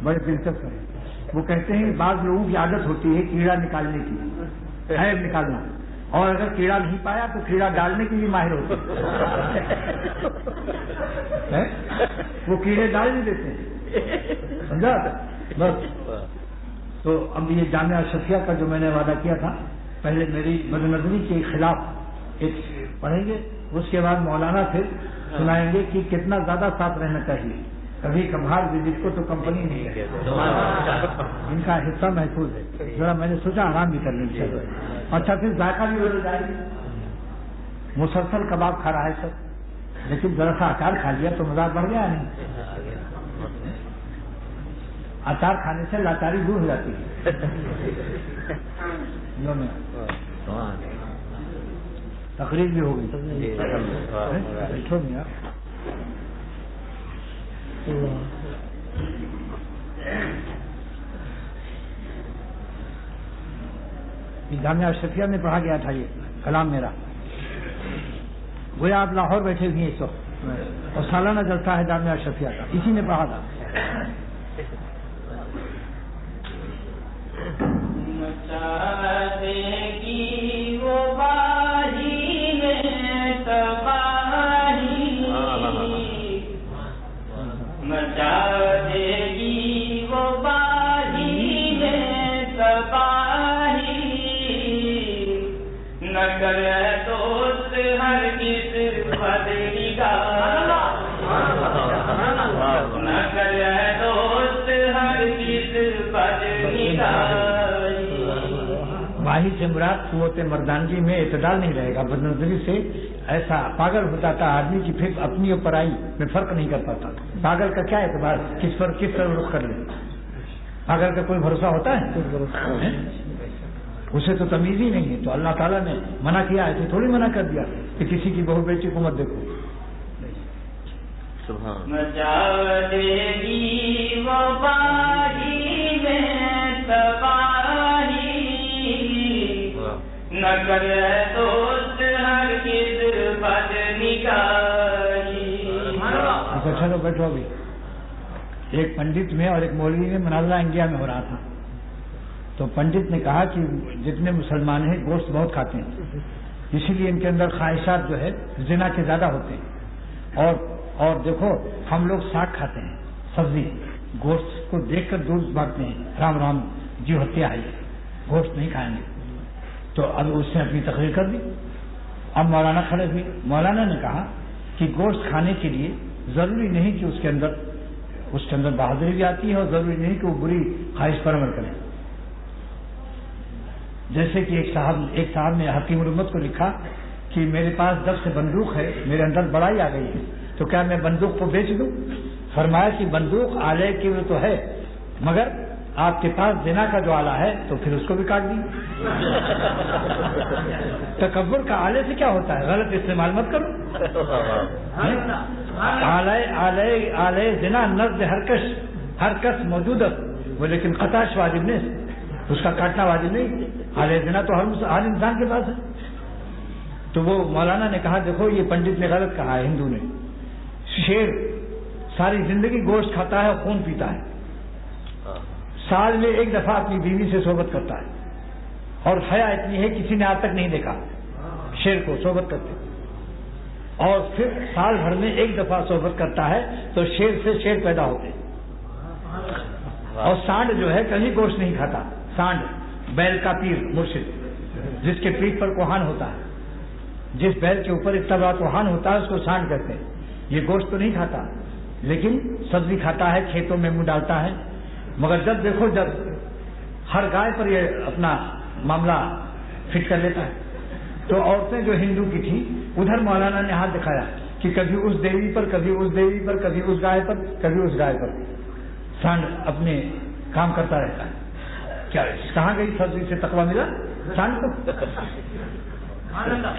بڑے دلچسپ ہیں، وہ کہتے ہیں بعض لوگوں کی عادت ہوتی ہے کیڑا نکالنے کی، عیب نکالنا، اور اگر کیڑا نہیں پایا تو کیڑا ڈالنے کے لیے ماہر ہوتے ہیں، وہ کیڑے ڈال نہیں دیتے ہیں، سمجھا؟ بس تو اب یہ جامعہ اشرفیہ کا جو میں نے وعدہ کیا تھا، پہلے میری بدنظری کے خلاف ایک پڑھیں گے، اس کے بعد مولانا پھر سنائیں گے کہ کتنا زیادہ ساتھ رہنا چاہیے، کبھی کبھار وزٹ کو تو کمپنی نہیں ہے، ان کا حصہ محفوظ ہے، ذرا میں نے سوچا آرام بھی کرنے چاہیے، اچھا پھر ذائقہ بھی بدل جائے گی۔ مسلسل کباب کھا رہا ہے سب، لیکن ذرا سا اچار کھا لیا تو مزاج بڑھ گیا نہیں؟ اچار کھانے سے لاچاری دور ہو جاتی ہے۔ تقریر بھی ہو گئی، جامعہ اشرفیہ میں پڑھا گیا تھا یہ کلام میرا، گویا آپ لاہور بیٹھے ہوئے ہیں اس وقت، اور سالانہ جلسہ ہے جامعہ اشرفیہ کا، اسی نے پڑھا تھا۔ واحد سے مراد قوت مردانگی میں اعتدال نہیں رہے گا، بدنظری سے ایسا پاگل ہو جاتا آدمی کی پھر اپنی اور پرائی میں فرق نہیں کر پاتا۔ پاگل کا کیا اعتبار، کس طرح رخ کر لے، پاگل کا کوئی بھروسہ ہوتا ہے؟ اسے تو تمیز ہی نہیں ہے. تو اللہ تعالیٰ نے منع کیا، ایسے تھوڑی منع کر دیا کہ کسی کی بہو بیٹی کو مت دیکھو. مچا دے گی وباہی میں تباہی، نہ کرے دوست ہرگز بد نگاہی. اچھا چلو بیٹھو. ابھی ایک پنڈت میں اور ایک مولوی میں مناظرہ انڈیا میں ہو رہا تھا. تو پنڈت نے کہا کہ جتنے مسلمان ہیں گوشت بہت کھاتے ہیں، اسی لیے ان کے اندر خواہشات جو ہے زنا کے زیادہ ہوتے ہیں. اور دیکھو ہم لوگ ساگ کھاتے ہیں، سبزی، گوشت کو دیکھ کر دور بھاگتے ہیں. رام رام جی ہتیا ہے، گوشت نہیں کھائیں گے. تو اب اس نے اپنی تقریر کر دی. اب مولانا کھڑے ہوئے. مولانا نے کہا کہ گوشت کھانے کے لیے ضروری نہیں کہ اس کے اندر بہادری بھی آتی ہے، اور ضروری نہیں کہ وہ بری خواہش پر عمل کریں. جیسے کہ ایک صاحب نے حکیم الامت کو لکھا کہ میرے پاس 10 سے بندوق ہے، میرے اندر بڑائی آ گئی ہے، تو کیا میں بندوق کو بیچ دوں؟ فرمایا کہ بندوق آلے کی تو ہے، مگر آپ کے پاس زنا کا جو آلہ ہے تو پھر اس کو بھی کاٹ دیں. تکبر کا آلے سے کیا ہوتا ہے؟ غلط استعمال مت کرو. آلے زنا نزد ہر کس موجود ہے وہ، لیکن قطعش واجب نہیں، اس کا کاٹنا واجب نہیں. آلے زنا تو ہر انسان کے پاس ہے. تو وہ مولانا نے کہا دیکھو یہ پنڈت نے غلط کہا ہے. ہندو نے، شیر ساری زندگی گوشت کھاتا ہے، خون پیتا ہے، سال میں ایک دفعہ اپنی بیوی سے صحبت کرتا ہے، اور حیا اتنی ہے کسی نے آج تک نہیں دیکھا شیر کو صحبت کرتے. اور پھر سال بھر میں ایک دفعہ صحبت کرتا ہے تو شیر سے شیر پیدا ہوتے. اور سانڈ جو ہے کبھی گوشت نہیں کھاتا. سانڈ بیل کا پیر مرشد، جس کے پیٹھ پر کوہان ہوتا ہے، جس بیل کے اوپر اتنا بڑا کوہان ہوتا ہے اس کو سانڈ کہتے ہیں. یہ گوشت تو نہیں کھاتا، لیکن سبزی کھاتا ہے، کھیتوں میں منہ ڈالتا ہے. مگر جب ہر گائے پر یہ اپنا معاملہ فٹ کر لیتا ہے. تو عورتیں جو ہندو کی تھی ادھر مولانا نے ہاتھ دکھایا کہ کبھی اس دیوی پر، کبھی اس دیوی پر، کبھی اس گائے پر، کبھی اس گائے پر سانڈ اپنے کام کرتا رہتا ہے. کیا کہاں گئی سبزی سے تقویٰ ملا سانڈ کو؟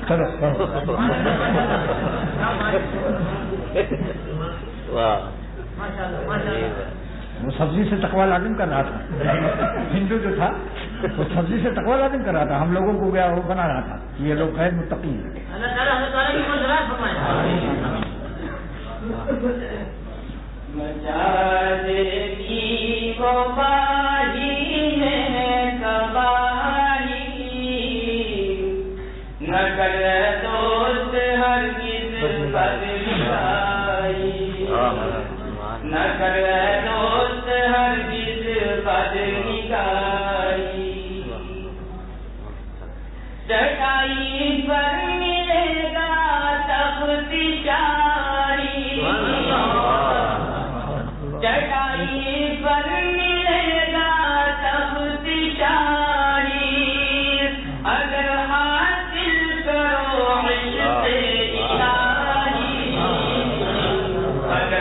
چلو وہ سبزی سے تقویٰ لازم کر رہا تھا. ہندو جو تھا وہ سبزی سے تقویٰ لازم کر رہا تھا. ہم لوگوں کو وہ بنا رہا تھا یہ لوگ غیر متقی ہیں. نہ کرے دوست ہرگز بد نگاہی، چٹائی پر ملے گا تخت شاہی، چٹائی پر ملے گا تخت شاہی، اگر حاصل کرو عشق الہی، اگر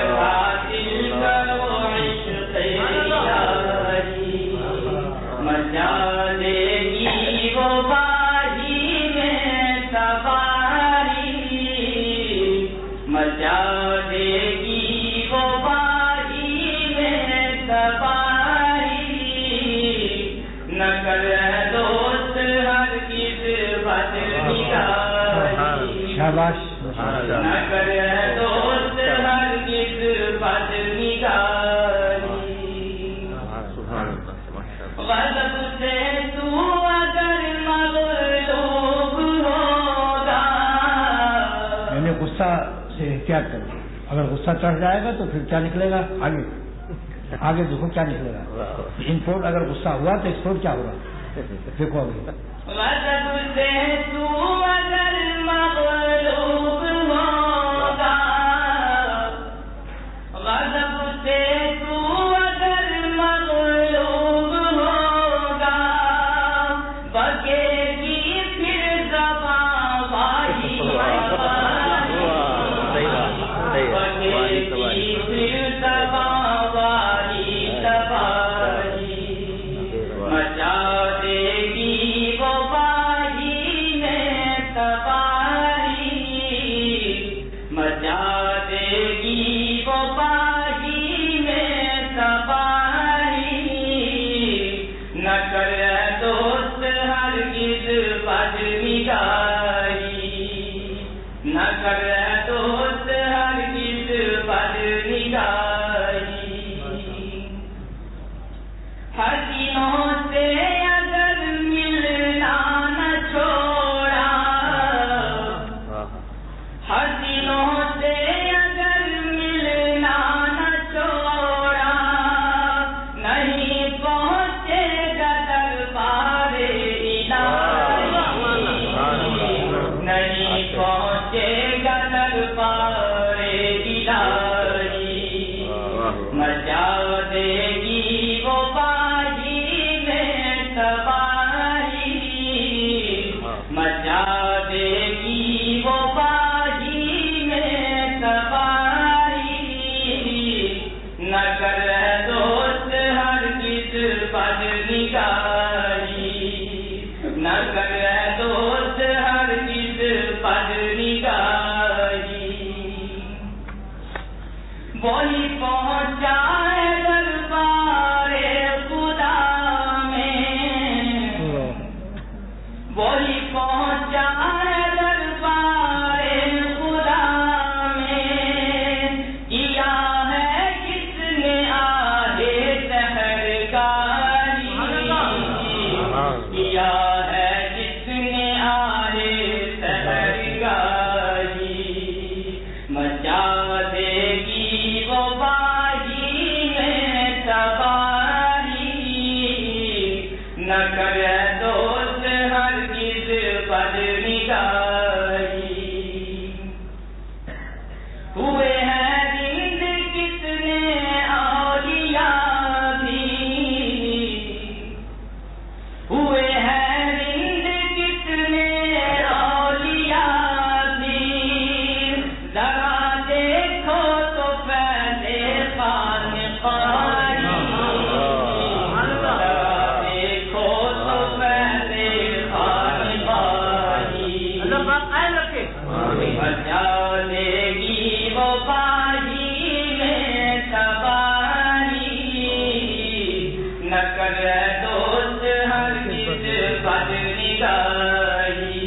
شاباش. نہ کرے دوست ہرگز بد نگاہی، غضب سے تو اگر مغلوب ہوگا. یعنی غصہ سے احتیاط کرو. اگر غصہ چڑھ جائے گا تو پھر کیا نکلے گا؟ آگے دیکھو کیا نکلے گا. انپورٹ اگر غصہ ہوا تو ایکسپورٹ کیا ہوگا دیکھو ابھی. غضب سے تو اگر مغلوب ہوگا، غضب سے تو اگر مغلوب ہوگا، بکے گی پھر زباں واہی بکے گی پھر زباں واہی تباہی، مچا دے گی وہ مچا دے گی وہ باغی میں تباہی مچا دے گی وہ باغی میں تباہی نہ کر دوست ہرگز بد نگاہی نہ کر دوست ہرگز بد نگاہی وہی پہنچا ہے دربار خدا میں وہی پہنچا ہے دربار خدا میں کیا ہے کس نے آہے سحرگاہی کیا ہے جس نے آہے سحرگاہی مچا دے گی وہ باغی میں تباہی نہ کرے دوست ہرگز بد نگاہی ہوئے ہیں زند کتنے اولیاء بھی ہوئے ہیں زند کتنے اولیاء بھی ذرا دیکھو تو پہلے خانقاہی ذرا دیکھو تو پہلے خانقاہی بچا لے گی وہ باغی میں تباہی نہ کرے دوست ہرگز بد نگاہی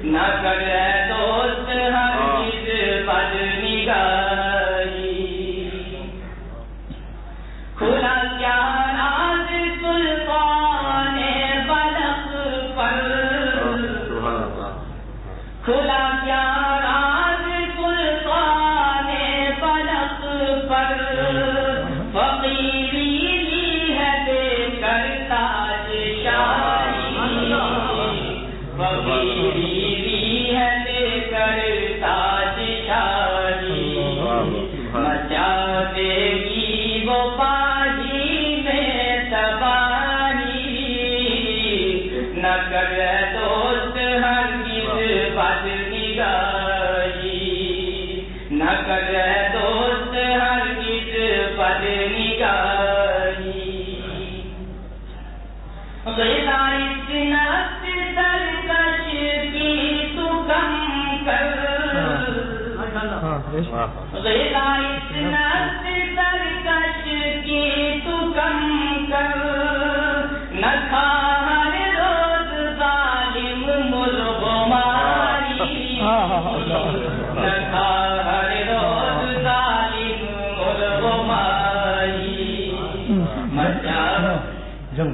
نہ کرے دوست ہرگز بد نگاہی کھلا کیا راز سلطان بلخ پر کھلا کیا راز سلطان بلخ پر فقیری لی ہے دے کر تاج شاہی فقیری لی ہے دے کر تاج شاہی مچا دے گی وہ باغی میں تباہی نہ کرے دوست ہرگز بد نگاہی نہ کرے دوست ہرگز بد نگاہی غذا اس نفس سرکش کی تو کم کر غذا اس نفس سرکش کی تو کم کر نہ کھا ہر روز ظالم ملغماری نہ کھا ہر روز ظالم ملغماری مچا جب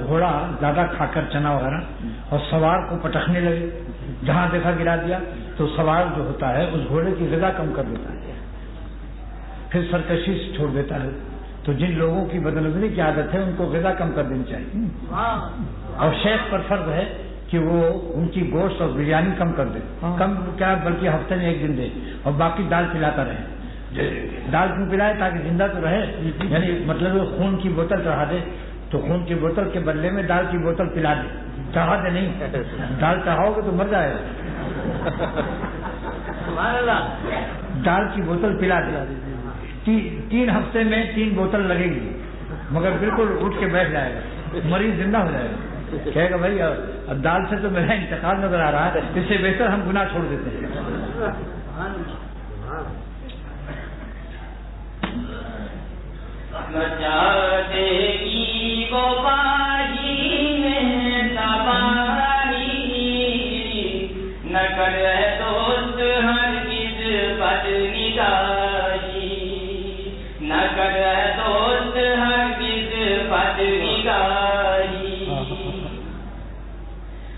گھوڑا زیادہ کھا کر چنا وغیرہ اور سوار کو پٹکنے لگے جہاں دیکھا گرا دیا تو سوار جو ہوتا ہے اس گھوڑے کی غذا کم کر دیتا ہے پھر سرکشی سے چھوڑ دیتا ہے تو جن لوگوں کی بدنظری کی عادت ہے ان کو غذا کم کر دینی چاہیے اور شیخ پر فرض ہے کہ وہ ان کی گوشت اور بریانی کم کر دے کم کیا بلکہ ہفتے میں ایک دن دے اور باقی دال پلاتا رہے دال کیوں پلائے تاکہ زندہ تو رہے یعنی مطلب خون کی بوتل چڑھا دے تو خون کی بوتل کے بدلے میں دال کی بوتل پلا دے چڑھا دے نہیں دال چڑھاؤ گے تو مر جائے گا دال کی بوتل پلا دے 3 ہفتے میں 3 بوتل لگے گی مگر بالکل اٹھ کے بیٹھ جائے گا مریض زندہ ہو جائے گا کہے گا بھائی اب دال سے تو میرا انتقال نظر آ رہا ہے اس سے بہتر ہم گناہ چھوڑ دیتے ہیں مچا دے گی وہ باغی میں تباہی نہ کرے دوست ہرگز بد نگاہی نہ کرے دوست ہرگز بد نگاہی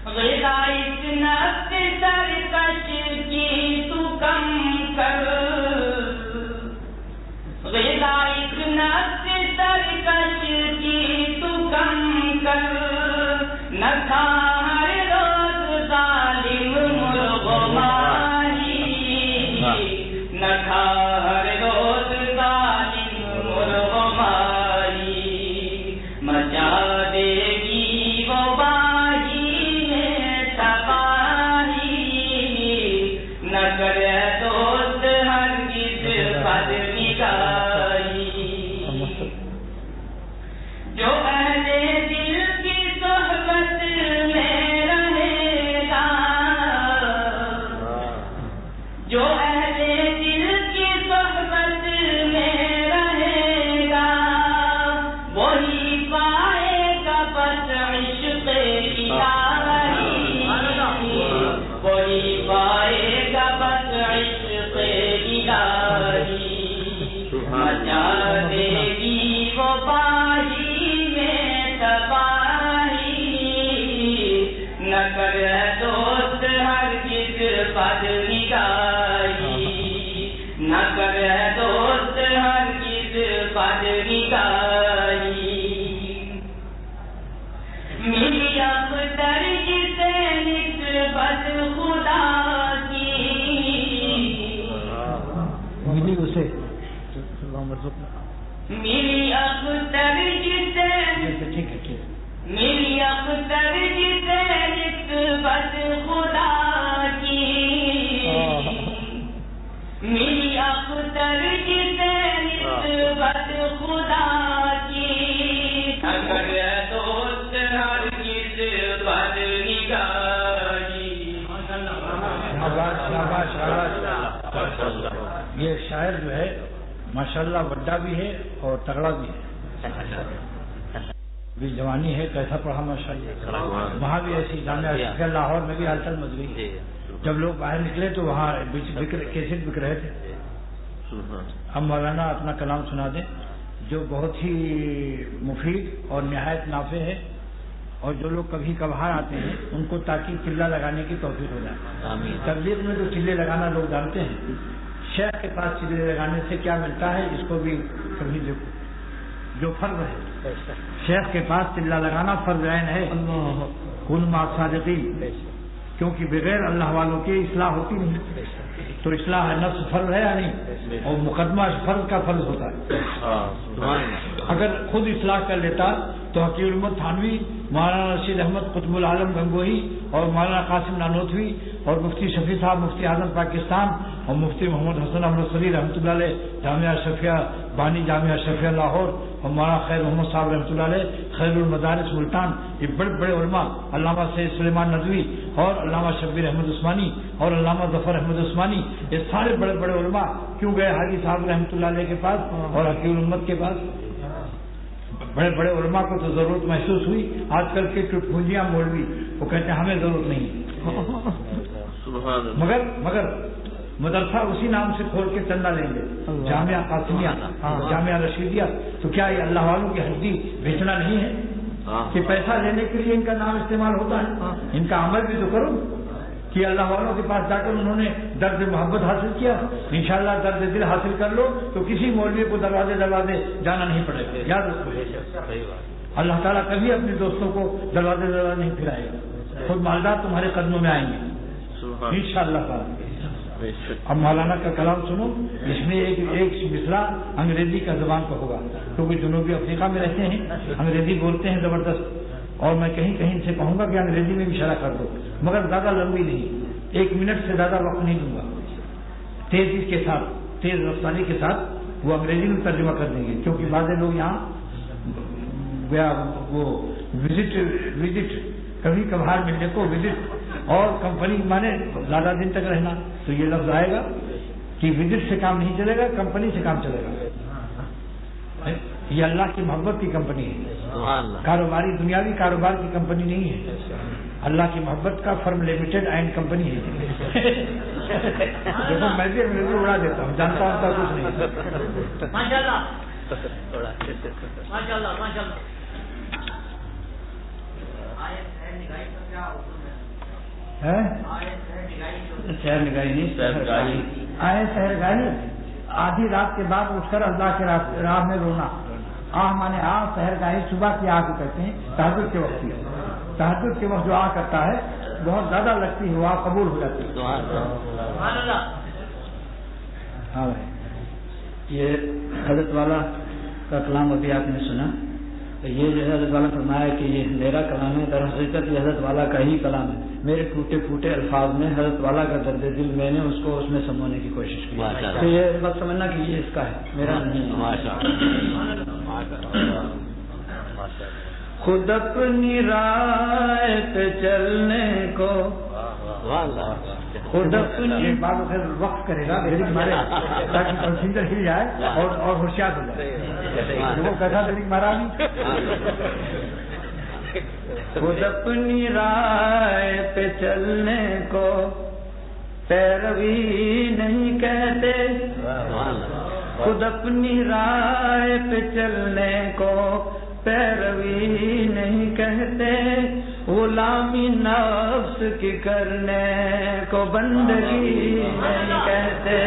غذا اس نفس سرکش کی تو کم کر غذا اس نفس سرکش کی تو کم کر نہ کھا ہر روز ظالم مرغمانی نہ کھا ہر روز ظالم ملی اختر جسے ٹھیک ہے ملی اختر جسے نسبت خدا کی ملی اختر جسے نسبت خدا کی اگر دوست ہرگز بد نگاہی. یہ شاعر جو ہے ماشاءاللہ وڈا بھی ہے اور تگڑا بھی ہے. بھی جوانی ہے کیسا پڑھا ماشاءاللہ. وہاں بھی ایسی جامعہ اشرفیہ لاہور میں بھی ہلچل مچ گئی. جب لوگ باہر نکلے تو وہاں کیسٹ بک رہے تھے. اب مولانا اپنا کلام سنا دیں جو بہت ہی مفید اور نہایت نافع ہے، اور جو لوگ کبھی کبھار آتے ہیں ان کو تاکہ چلہ لگانے کی توفیق ہو جائے. تبلیغ میں تو چلے لگانا لوگ جانتے ہیں، شیخ کے پاس چلے لگانے سے کیا ملتا ہے اس کو بھی کبھی دیکھو. جو فرض ہے شیخ کے پاس چلہ لگانا فرض عین ہے. کن مع الصادقین، کیونکہ بغیر اللہ والوں کے اصلاح ہوتی نہیں. تو اصلاح نفس فرض ہے یا نہیں؟ اور مقدمہ فرض کا فرض ہوتا ہے. اگر خود اصلاح کر لیتا تو حکیم الامت تھانوی، مولانا رشید احمد قطب العالم گنگوہی اور مولانا قاسم نانوتوی اور مفتی شفیع صاحب مفتی اعظم پاکستان اور مفتی محمد حسن احمد صلی رحمۃ اللہ علیہ جامعہ اشرفیہ بانی جامعہ اشرفیہ لاہور اور مولانا خیر محمد صاحب رحمۃ اللہ علیہ خیر المدارس ملتان، یہ بڑے بڑے علماء، علامہ سید سلیمان ندوی اور علامہ شبیر احمد عثمانی اور علامہ ظفر احمد عثمانی، یہ سارے بڑے بڑے علماء کیوں گئے حاجی صاحب رحمۃ اللہ علیہ کے پاس اور حکیم الامت کے پاس؟ بڑے بڑے علماء کو تو ضرورت محسوس ہوئی. آج کل کے ٹٹپونجیاں مولوی وہ کہتے ہیں ہمیں ضرورت نہیں، مگر مدرسہ اسی نام سے کھول کے چندہ لیں گے، جامعہ قاسمیہ جامعہ رشیدیہ. تو کیا یہ اللہ والوں کی ہڈی بیچنا نہیں ہے کہ پیسہ لینے کے لیے ان کا نام استعمال ہوتا ہے؟ ان کا عمل بھی تو کرو کہ اللہ والوں کے پاس جا کر انہوں نے درد محبت حاصل کیا. انشاءاللہ درد دل حاصل کر لو تو کسی مولوی کو دروازے جانا نہیں پڑے گا. یاد رکھو اللہ تعالیٰ کبھی اپنے دوستوں کو دروازے نہیں پھرائے گا. خود مالدار تمہارے قدموں میں آئیں گے انشاءاللہ تعالیٰ. اب مولانا کا کلام سنو. اس میں ایک مصرع انگریزی کا زبان پر ہوگا کیونکہ جنوبی افریقہ میں رہتے ہیں، انگریزی بولتے ہیں زبردست. اور میں کہیں کہیں سے کہوں گا کہ انگریزی میں بھی شرح کر دو، مگر زیادہ لمبی نہیں، 1 منٹ سے زیادہ وقت نہیں دوں گا. تیزی کے ساتھ، تیز رفتاری کے ساتھ وہ انگریزی میں ترجمہ کر دیں گے، کیونکہ بعض لوگ یہاں وہ وزٹ کبھی کبھار ملنے کو وزٹ اور کمپنی مانے زیادہ دن تک رہنا، تو یہ لفظ آئے گا کہ وزٹ سے کام نہیں چلے گا، کمپنی سے کام چلے گا. یہ اللہ کی محبت کی کمپنی ہے، کاروباری دنیاوی کاروبار کی کمپنی نہیں ہے. اللہ کی محبت کا فرم لمیٹڈ اینڈ کمپنی ہے. دیکھو میں بھی انگریزی اڑا دیتا ہوں، جانتا ہوں کچھ نہیں. ماشاءاللہ ماشاءاللہ ماشاءاللہ. شہر نگاہی نہیں، آئے شہر گاہی. آدھی رات کے بعد اٹھ کر اللہ کے راہ میں رونا. آہ مانے آہ، شہر گاہی صبح کی آہ کو کہتے ہیں. تہجد کے وقت کی، تہجد کے وقت جو آہ کرتا ہے بہت زیادہ لگتی ہے، وہ آہ قبول ہو جاتی ہے. ہاں بھائی، یہ حضرت والا کا کلام ابھی آپ نے سنا. یہ جو ہے حضرت والا فرمایا کہ یہ میرا کلام ہے، در حقیقت یہ حضرت والا کا ہی کلام ہے. میرے ٹوٹے پھوٹے الفاظ میں حضرت والا کا درد دل میں نے اس کو اس میں سمونے کی کوشش کی. تو یہ بات سمجھنا کہ یہ اس کا ہے، میرا نہیں. خود اپنی راہ پہ چلنے کو، خود اپنی بات وقت کرے گا تاکہ پسندر ہل جائے اور ہوشیار ہو جائے. وہ کیسا طریق مارا نہیں. خود اپنی راہ پہ چلنے کو پیروی نہیں کہتے، خود اپنی راہ پہ چلنے کو پیروی نہیں کہتے، غلامی نفس کی کرنے کو بندگی نہیں کہتے.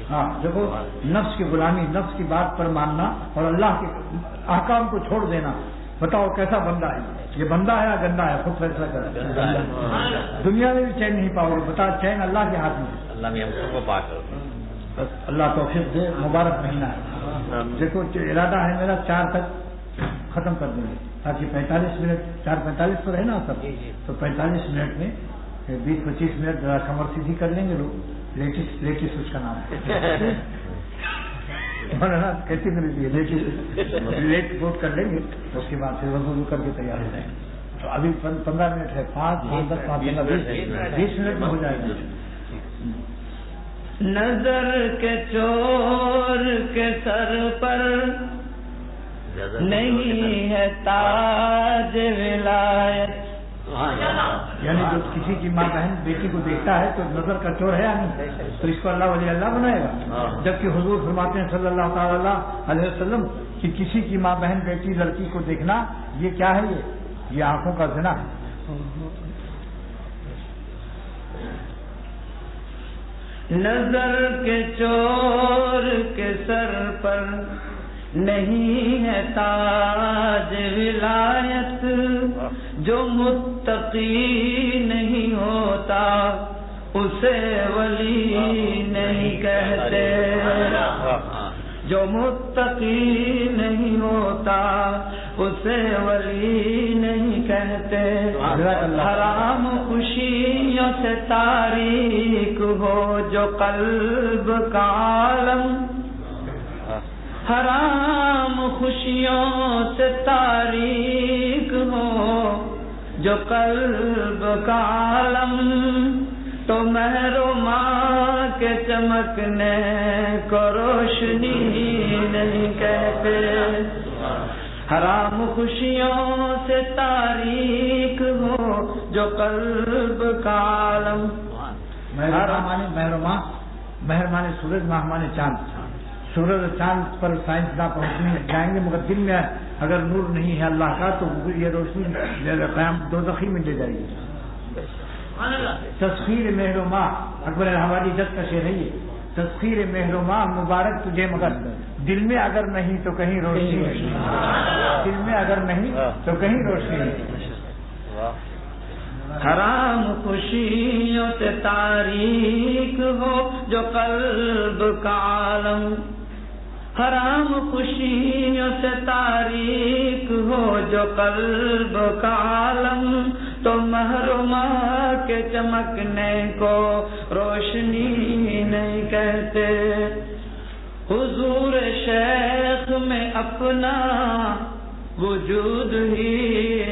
ہاں دیکھو، نفس کی غلامی، نفس کی بات پر ماننا اور اللہ کے احکام کو چھوڑ دینا. بتاؤ کیسا بندہ ہے یہ؟ بندہ ہے یا گندا ہے؟ خود فیصلہ کر. دنیا میں بھی چین نہیں پاؤ گے. بتا چین اللہ کے ہاتھ میں. اللہ میں ہم سب کو پاک کرو. بس اللہ توفیق دے، مبارک مہینہ ہے. دیکھو ارادہ ہے میرا 4 تک ختم کر دیں گے تاکہ 45 منٹ 4:45 پر ہے نا سب، تو 45 منٹ میں 20-25 منٹ ذرا کمر سیدھی کر لیں گے لوگ. لیٹس اس کا نام ہے کیسی ملتی ہے لیٹ ووٹ کر لیں گے، اس کے بعد پھر وضو کر کے تیار ہو جائیں گے. تو ابھی 15 منٹ ہے، 5 10 20 منٹ میں ہو جائے گا. نظر کے چور کے سر پر نہیں ہے تاج ولایت. یعنی جو کسی کی ماں بہن بیٹی کو دیکھتا ہے تو نظر کا چور ہے یا نہیں، تو اس کو اللہ ولی اللہ بنائے گا. جبکہ حضور فرماتے ہیں صلی اللہ تعالی علیہ وسلم کہ کسی کی ماں بہن بیٹی لڑکی کو دیکھنا یہ کیا ہے، یہ آنکھوں کا زنا ہے. نظر کے چور کے سر پر نہیں ہے تاج ولایت، جو متقی نہیں ہوتا اسے ولی نہیں کہتے. جو متقی نہیں ہوتا اسے ولی نہیں کہتے. حرام خوشیوں سے تاریک ہو جو قلب کا عالم، حرام خوشیوں سے تاریک ہو جو قلب کا عالم، تو مہر و ماں کے چمکنے کو روشنی نہیں کہتے. حرام خوشیوں سے تاریک ہو جو قلب کا عالم. مہر مانے سورج، ماہ مانے چاند. سورج اور چاند پر سائنسداں پہنچنے جائیں گے، مگر دل میں اگر نور نہیں ہے اللہ کا تو یہ روشنی قیام دوزخی میں لے جائے گی. تسخیر مہر و ماہ اکبر الہواری جد کا شعر ہے یہ. تسخیر مہر و ماہ مبارک تجھے مگر دل میں اگر نہیں تو کہیں روشنی نہیں. دل میں اگر نہیں تو کہیں روشنی نہیں. حرام خوشیوں سے تاریک ہو جو قلب کا عالم، حرام خوشیوں سے تاریک ہو جو قلب کا عالم، تو محرومہ کے چمکنے کو روشنی نہیں کہتے. حضور شیخ میں اپنا وجود ہی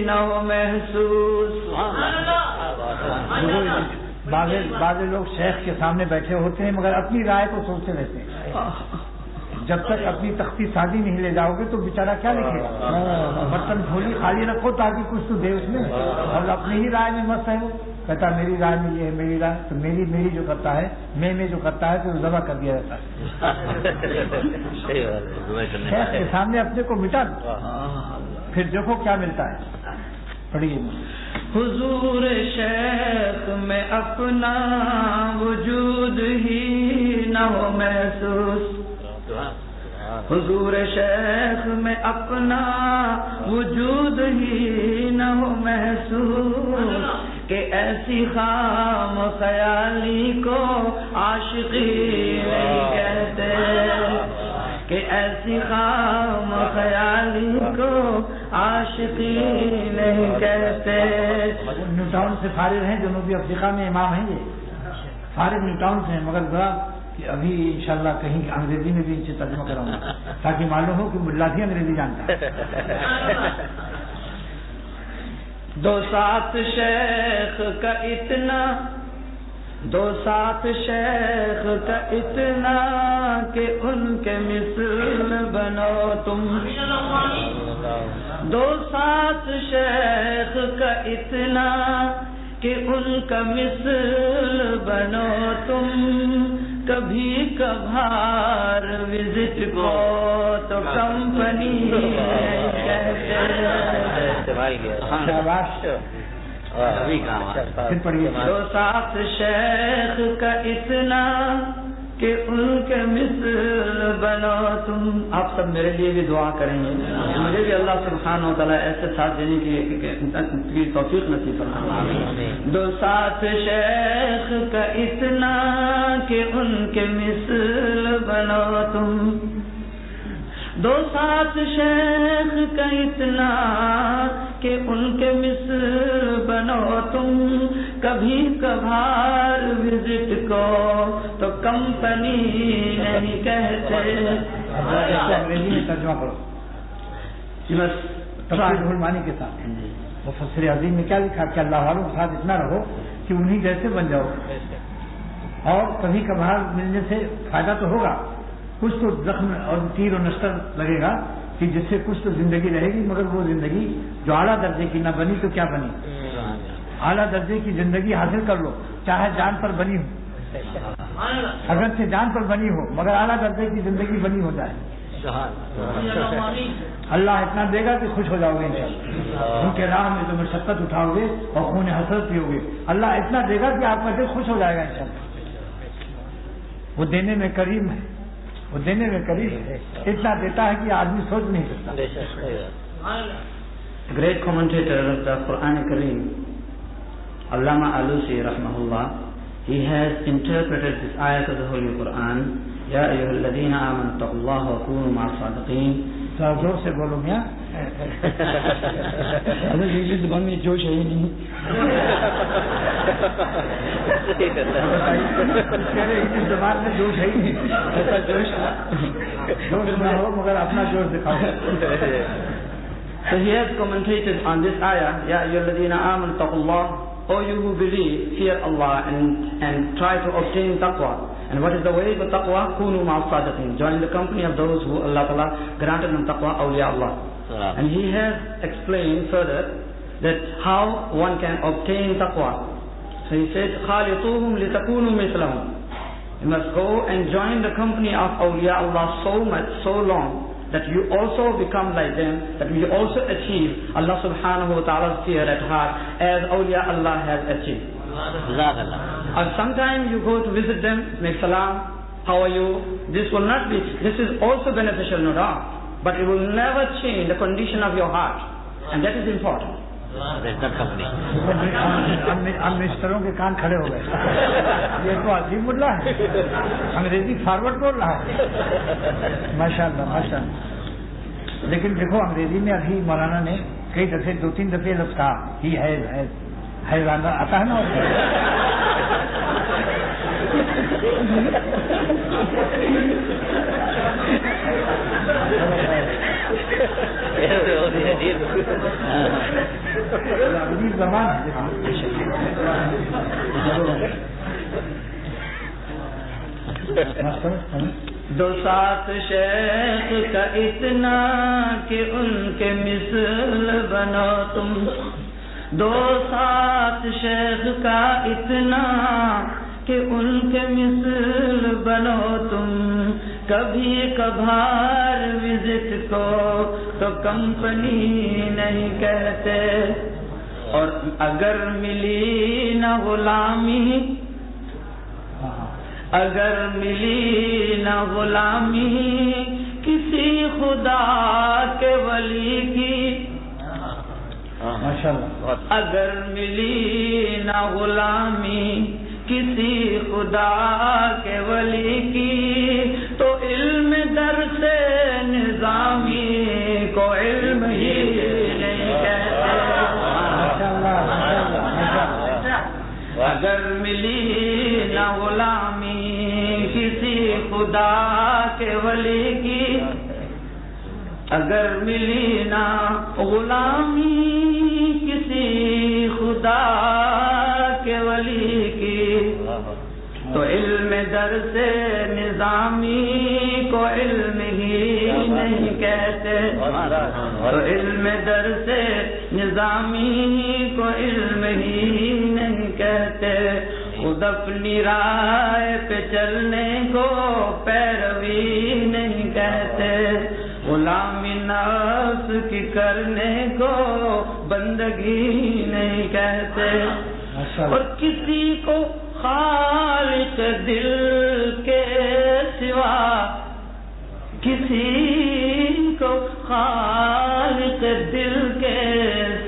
نہ ہو محسوس. بعض لوگ شیخ کے سامنے بیٹھے ہوتے ہیں مگر اپنی رائے کو سوچتے رہتے ہیں. جب تک اپنی تختی سادی نہیں لے جاؤ گے تو بیچارہ کیا لکھے گا. برتن کھولی خالی رکھو تاکہ کچھ تو دے اس میں، اور اپنی ہی رائے میں مست ہے. وہ کہتا میری رائے میں یہ ہے، میری رائے تو میری جو کرتا ہے میں جو کرتا ہے تو ذبح کر دیا جاتا ہے. شیخ کے سامنے اپنے کو مٹا دو، پھر دیکھو کیا ملتا ہے. پڑھیے. حضور شیخ میں اپنا وجود ہی نہ ہو محسوس. حضور شیخ میں اپنا وجود ہی نہ ہو محسوس، کہ ایسی خام خیالی کو عاشقی نہیں کہتے. کہ ایسی خام خیالی کو عاشقی نہیں کہتے. نیو ٹاؤن سے فارغ ہیں، جنوبی افریقہ میں امام ہیں. یہ فارغ نیو ٹاؤن سے ہیں، مگر ذرا کہ ابھی انشاءاللہ کہیں انگریزی میں بھی ان سے ترجمہ کراؤں گا تاکہ معلوم ہو کہ ملا بھی انگریزی جانتا ہے. دو ساتھ شیخ کا اتنا، دو ساتھ شیخ کا اتنا کہ ان کے مثل بنو تم. دو ساتھ شیخ کا اتنا کہ ان کا مثل بنو تم. کبھی کبھار وزٹ کو تو کمپنی کہتے. دو ساتھ شیخ کا اتنا کہ ان کے مثل بنو تم. آپ سب میرے لیے بھی دعا کریں گے, مجھے بھی اللہ سبحانہ و تعالیٰ ایسے ساتھ دینے کی توفیق نصیب فرمائے. دو ساتھ شیخ کا اتنا کہ ان کے مثل بنو تم. دو ساتھ شیخ کا اتنا کہ ان کے مثل بنو تم. کبھی کبھار وزٹ کو تو کمپنی نہیں کہتے. انگریزی میں ترجمہ کرو تفسیر المانی کے ساتھ. مفسر عظیم نے کیا لکھا کہ اللہ والوں کے ساتھ اتنا رہو کہ انہی جیسے بن جاؤ, اور کبھی کبھار ملنے سے فائدہ تو ہوگا, کچھ تو زخم اور تیر و نشتر لگے گا کہ جس سے کچھ تو زندگی رہے گی, مگر وہ زندگی جو اعلیٰ درجے کی نہ بنی تو کیا بنی. اعلیٰ درجے کی زندگی حاصل کر لو, چاہے جان پر بنی ہو, اگرچہ جان پر بنی ہو مگر اعلیٰ درجے کی زندگی بنی ہو جائے. اللہ اتنا دے گا کہ خوش ہو جاؤ گے انشاءاللہ. ان کے راہ میں تو مشقت اٹھاؤ گے اور خون حسرت پیو گے, اللہ اتنا دے گا کہ آپ کا دل خوش ہو جائے گا انشاءاللہ. وہ دینے میں کریم ہے, وہ دینے میں قریب ہے, اتنا دیتا ہے کہ آدمی سوچ نہیں سکتا. Great commentator of the Quran Kareem, Allama Alusi rahmahullah, he has interpreted this ayat of the Holy Quran, Ya ayyuhalladhina amanu taqullaha wa kunu ma'as sadiqin. ذرا زور سے بولو میاں, انگریزی زبان میں جوش ہے ہی نہیں. انگلش زبان میں جوش ہے ہی نہیں, ایسا جوش نہ ہو مگر اپنا جوش دکھاؤ. So he has commentated on this ayah, Ya ayyuhalladhina amanu taqullaha, O you who believe, fear Allah and try to obtain taqwa. And what is the way for taqwa? Kunu ma'as sadiqin. Join the company of those who Allah Ta'ala granted them taqwa, awliya Allah. And he has explained further that how one can obtain taqwa. So he said, خَالِطُوهُمْ لِتَكُونُوا مِثْلَهُمْ. You must go and join the company of awliya Allah so much, so long, that you also become like them, that you also achieve Allah subhanahu wa ta'ala's fear at heart as awliya Allah has achieved. Or sometimes you go to visit them, make salam, how are you? This will not be, this is also beneficial, no doubt, but it will never change the condition of your heart, and that is important. ہم مسٹروں کے کان کھڑے ہو گئے, یہ تو عظیم ملا ہے, انگریزی فارورڈ بول رہا ہے. ماشاء اللہ ماشاء اللہ. لیکن دیکھو انگریزی میں ابھی مولانا نے کئی دفعے 2-3 دفعے لفظ کہا, ہی ہے آتا ہے نا. زبان دو ساتھ شیخ کا اتنا کہ ان کے مثل بنو تم. دو ساتھ شیخ کا اتنا کہ ان کے مثل بنو تم. کبھی کبھار وزٹ کو تو کمپنی نہیں کہتے. اور اگر ملی نہ غلامی, اگر ملی نہ غلامی کسی خدا کے ولی کی, اگر ملی نہ غلامی کسی خدا کے ولی کی, تو علم در سے نظامی کو علم ہی نہیں کہتے. اگر ملی نہ غلامی کسی خدا کے ولی کی, اگر ملی نہ غلامی کسی خدا کے ولی کی, تو علم در سے نظامی کو علم ہی نہیں کہتے. تو علم در سے نظامی کو علم ہی نہیں کہتے. خود اپنی راہ پہ چلنے کو پیروی نہیں کہتے. غلامی نفس کی کرنے کو بندگی نہیں کہتے. اور کسی کو خالق دل کے سوا کسی کو خالق دل کے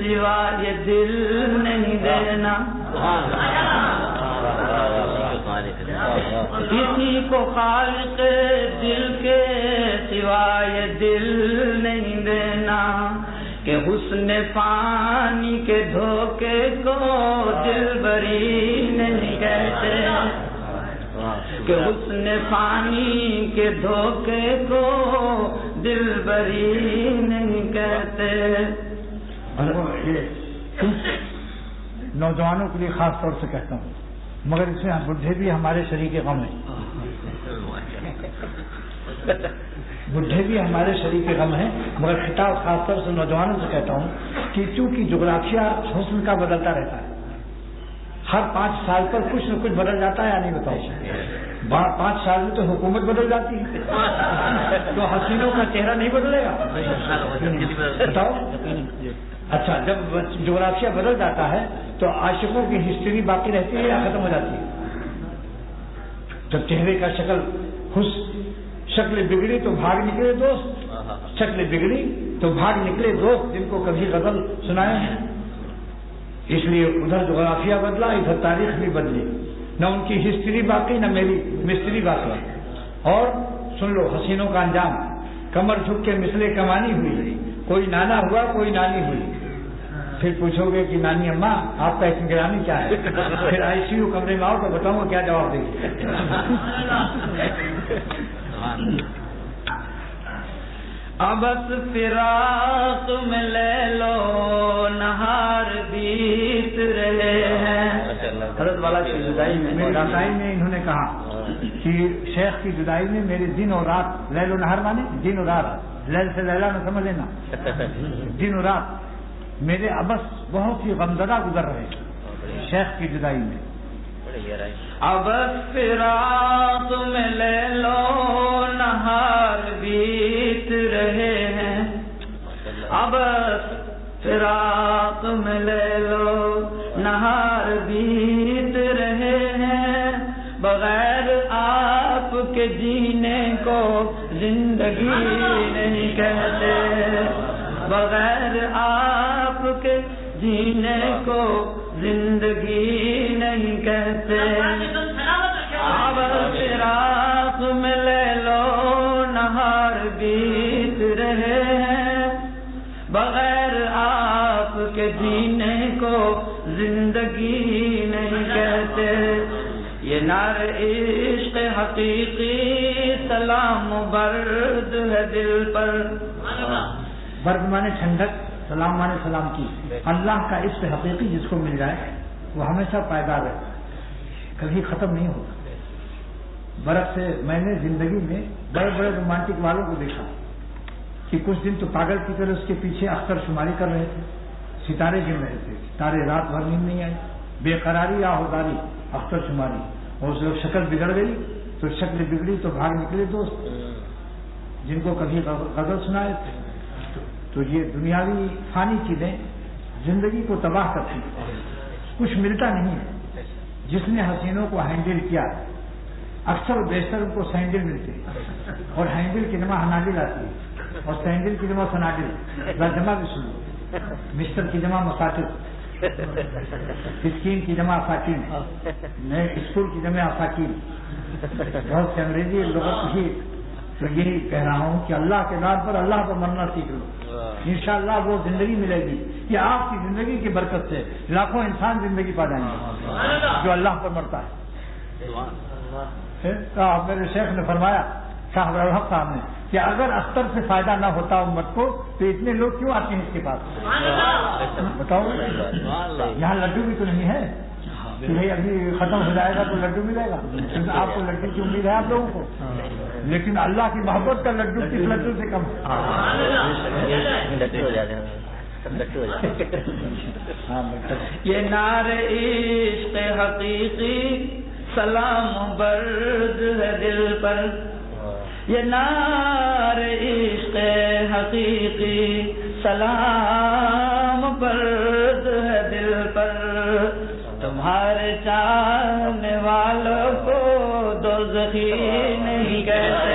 سوا یہ دل نہیں دینا کسی کو خالق دل کے سوا یہ دل نہیں دینا کہ حسن فانی کے دھوکے کو دل بری نہیں کہتے کہ حسن فانی کے دھوکے کو دل بری نہیں کہتے. نوجوانوں کے لیے خاص طور سے کہتا ہوں مگر اس میں بڈھے بھی ہمارے شریک غم ہیں بڈھے بھی ہمارے شریک غم ہیں مگر خطاب خاص طور سے نوجوانوں سے کہتا ہوں کہ چونکہ جغرافیہ حسن کا بدلتا رہتا ہے ہر 5 سال پر کچھ نہ کچھ بدل جاتا ہے یا نہیں بتاؤ 5 سال میں تو حکومت بدل جاتی ہے تو حسینوں کا چہرہ نہیں بدلے گا بتاؤ. اچھا جب جغرافیہ بدل جاتا ہے تو عاشقوں کی ہسٹری باقی رہتی ہے یا ختم ہو جاتی ہے جب چہرے کا شکل بگڑی تو بھاگ نکلے دوست شکل بگڑی تو بھاگ نکلے دوست جن کو کبھی غزل سنائے ہیں. اس لیے ادھر جغرافیہ بدلا ادھر تاریخ بھی بدلی نہ ان کی ہسٹری باقی نہ میری مستری باقی. اور سن لو حسینوں کا انجام کمر جھک کے مثلے کمانی ہوئی کوئی نانا ہوا کوئی نانی ہوئی پھر پوچھو گے کہ نانی اماں آپ کا نگرانی کیا ہے پھر ICU کمرے میں آؤ تو بتاؤں گا کیا جواب دیں گے. ابس فراق میں لے لو نہار بیت رہے ہیں. حضرت والا کی جدائی میں انہوں نے کہا کہ شیخ کی جدائی میں میرے دن اور رات لیل و نہار مانے دن اور رات لیل سے لیلا نہ سمجھ لینا دن اور رات میرے ابس بہت ہی غمزدہ گزر رہے شیخ کی جدائی میں. ابس فراق میں لے لو نہار بیت رہے ہیں ابس فراق میں لے لو نہار بیت رہے ہیں بغیر آپ کے جینے کو زندگی نہیں کہتے بغیر آپ کے جینے کو زندگی نہیں کہتے. اب فراق میں لے لو نہار بیت رہے ہیں بغیر آپ کے جینے کو زندگی نہیں کہتے. یہ نار عشق حقیقی سلام برد ہے دل پر. برد مانے ٹھنڈک سلام مانے سلام کی. اللہ کا عشق حقیقی جس کو مل جائے وہ ہمیشہ پائیدار ہے کبھی ختم نہیں ہوگا. برف سے میں نے زندگی میں بڑے بڑے رومانٹک والوں کو دیکھا کہ کچھ دن تو پاگل کی طرح اس کے پیچھے اختر شماری کر رہے تھے ستارے گن رہے تھے ستارے رات بھر نیند نہیں آئی بے قراری آہوداری اختر شماری اور جب شکل بگڑ گئی تو شکل بگڑی تو بھاگ نکلے دوست جن کو کبھی غزل سنائے تھے. تو یہ دنیاوی فانی چیزیں زندگی کو تباہ کرتی ہیں کچھ ملتا نہیں ہے. جس نے حسینوں کو ہینڈل کیا اکثر و بیشتر ان کو سینڈل ملتے ہیں اور ہینڈل کی جمع ہناڈل آتی ہے اور سینڈل کی جمع سناڈل جمع بھی سنو مسٹر کی جمع مساکر اسکیم کی جمع اساکین اسکول کی جمع اساکین بہت سے انگریزی لغت ہی. تو یہی کہہ رہا ہوں کہ اللہ کے نام پر اللہ کو مرنا سیکھ لو انشاءاللہ وہ زندگی ملے گی. یہ آپ کی زندگی کی برکت سے لاکھوں انسان زندگی پا جائیں گے جو اللہ پر مرتا ہے. میرے شیخ نے فرمایا شاہ الحق صاحب نے کہ اگر اختر سے فائدہ نہ ہوتا امت کو تو اتنے لوگ کیوں آتے ہیں اس کے پاس بتاؤ. یہاں لڈو بھی تو نہیں ہے کہ بھائی ابھی ختم ہو جائے گا تو لڈو ملے گا. آپ کو لڈو کی امید ہے آپ لوگوں کو لیکن اللہ کی محبت کا لڈو کس لڈو سے کم یہ نار عشق حقیقی سلام برد ہے دل پر. یہ نار عشق حقیقی سلام برد ہے دل پر. تمہارے چاہنے والے سخی نہیں کہتے.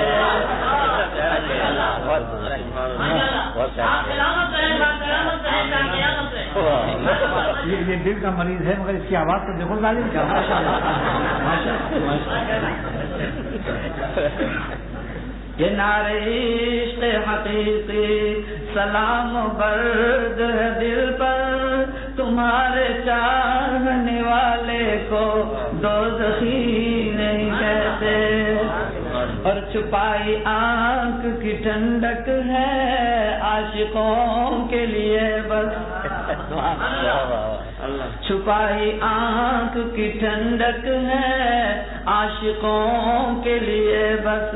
یہ دل کا مریض ہے مگر اس کی آواز تو دیکھو غالب کیا. یہ نعرے عشق حقیقی سلام و برد ہے دل پر، تمہارے چاہنے والے کو دوزخی نہیں کہتے. اور چھپائی آنکھ کی ٹھنڈک ہے عاشقوں کے لیے بس. چھپائی آنکھ کی ٹھنڈک ہے عاشقوں کے لیے بس.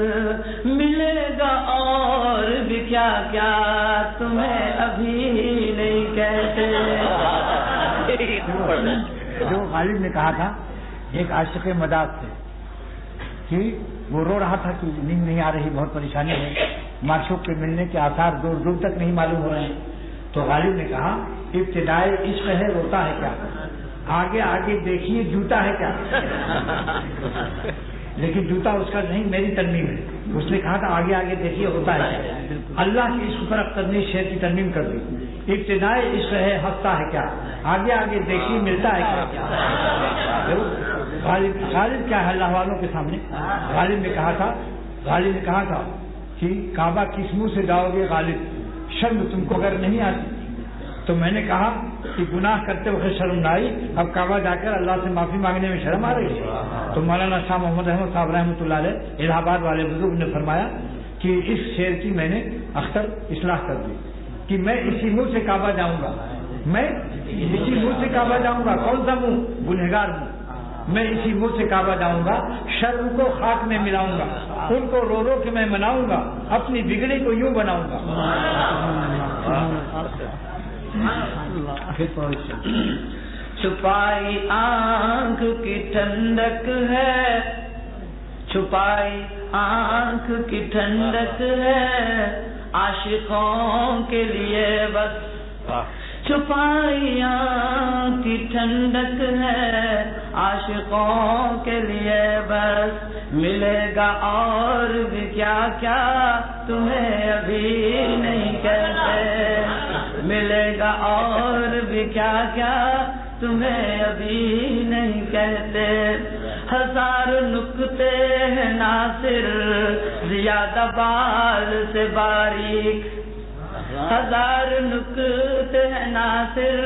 ملے گا اور بھی کیا کیا تمہیں ابھی نہیں کہتے. جو غالب نے کہا تھا ایک عاشق مداح سے کہ وہ رو رہا تھا کہ نیند نہیں آ رہی، بہت پریشانی ہے، معشوق کے ملنے کے آثار دور دور تک نہیں معلوم ہو رہے ہیں. تو غالب نے کہا ابتدائے عشق ہے روتا ہے کیا، آگے آگے دیکھیے جوتا ہے کیا. لیکن جوتا اس کا نہیں، میری ترمیم ہے. اس نے کہا تھا آگے آگے دیکھیے ہوتا ہے. اللہ کی عشق پر اختر نے شعر کی ترمیم کر دی. ابتدائے عشق ہے ہنستا ہے کیا، آگے آگے دیکھیے ملتا ہے کیا. غالب کیا ہے اللہ والوں کے سامنے. غالب نے کہا تھا کہ کعبہ کس منہ سے جاؤ گے غالب، شرم تم کو اگر نہیں آتی. تو میں نے کہا کہ گناہ کرتے وقت شرم نہ آئی، اب کعبہ جا کر اللہ سے معافی مانگنے میں شرم آ رہی ہے. تو مولانا شاہ محمد احمد صاحب رحمۃ اللہ علیہ الہ آباد والے بزرگ نے فرمایا کہ اس شعر کی میں نے اختر اصلاح کر دی کہ میں اسی منہ سے کعبہ جاؤں گا. میں اسی منہ سے کعبہ جاؤں گا. کون سا منہ؟ گنہگار منہ. میں اسی منہ سے کعبہ جاؤں گا، شرم کو خاک میں ملاؤں گا، ان کو رو رو کے میں مناؤں گا، اپنی بگڑی کو یوں بناؤں گا. چھپائی آنکھ کی ٹھنڈک ہے، چھپائی آنکھ کی ٹھنڈک ہے عاشقوں کے لیے بس. چھپائی آنکھ کی ٹھنڈک ہے عاشقوں کے لیے بس. ملے گا اور بھی کیا کیا تمہیں ابھی نہیں کہتے. ملے گا اور بھی کیا کیا تمہیں ابھی نہیں کہتے. ہزار نکتے ہیں ناصر زیادہ بال سے باریک. ہزار نکتے ہیں ناصر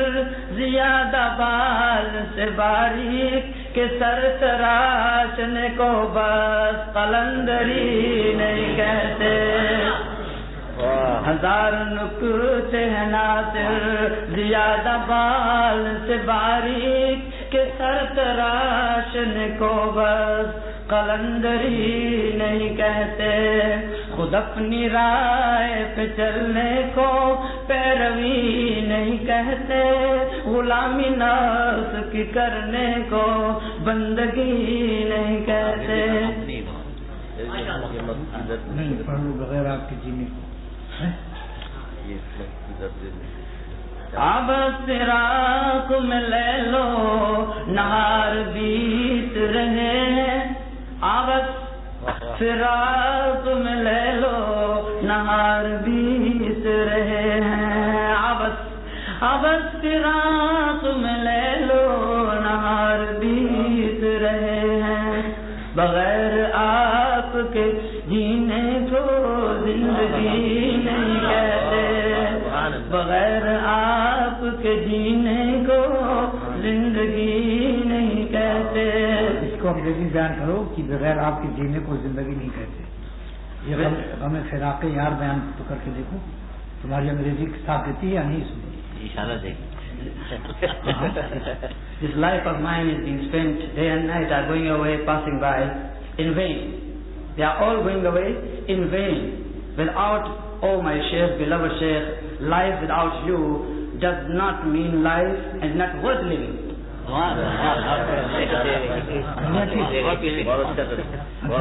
زیادہ بال سے باریک کہ سر تراشنے کو بس قلندری نہیں کہتے. ہزار نکتے ہیں ناصر زیادہ بال سے باریک کہ سر تراشنے کو بس قلندری نہیں کہتے. خود اپنی رائے پہ چلنے کو پیروی نہیں کہتے. غلامی نفس کی کرنے کو بندگی نہیں کہتے. بغیر آپ کے جینے کو اب فراق میں لے لو نہار بیت رہے ہیں. اب فراق میں لے لو نہار بیت رہے ہیں. اب فراق میں لے لو نہار بیت رہے ہیں. بغیر آپ کے جینے کو زندگی نہیں کہتے. بغیر آپ کے جینے کو زندگی نہیں کہتے. اس کو انگریزی بیان کرو کہ بغیر آپ کے جینے کو زندگی نہیں کہتے. یہ ہمیں فراق یار بیان تو کر کے دیکھو، تمہاری انگریزی صاف دیتی ہے یا نہیں سنتی. اشارہ دیکھ. This life of mine is being spent day and night are going away, passing by in vain. They are all going away in vain. Without, oh my Shaykh, beloved Shaykh, life without you does not mean life and not worth living.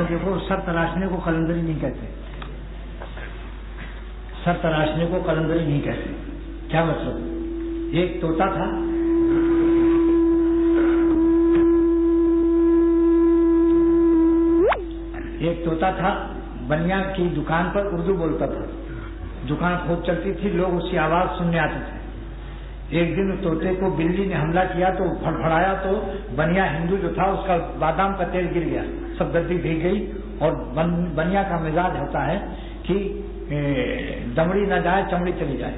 دیکھو سر تراشنے کو قلندری نہیں کہتے. سر تراشنے کو قلندری نہیں کہتے. کیا مطلب؟ ایک طوطا تھا، ایک طوطا تھا بنیا کی دکان پر اردو بولتا تھا، دکان خوب چلتی تھی، لوگ اس کی آواز سننے آتے تھے۔ ایک دن طوطے کو بلی نے حملہ کیا تو پھڑپھڑایا تو بنیا ہندو جو تھا اس کا بادام کا تیل گر گیا، سب گدی بھیگ گئی۔ اور بنیا کا مزاج ہوتا ہے کہ دمڑی نہ جائے چمڑی چلی جائے،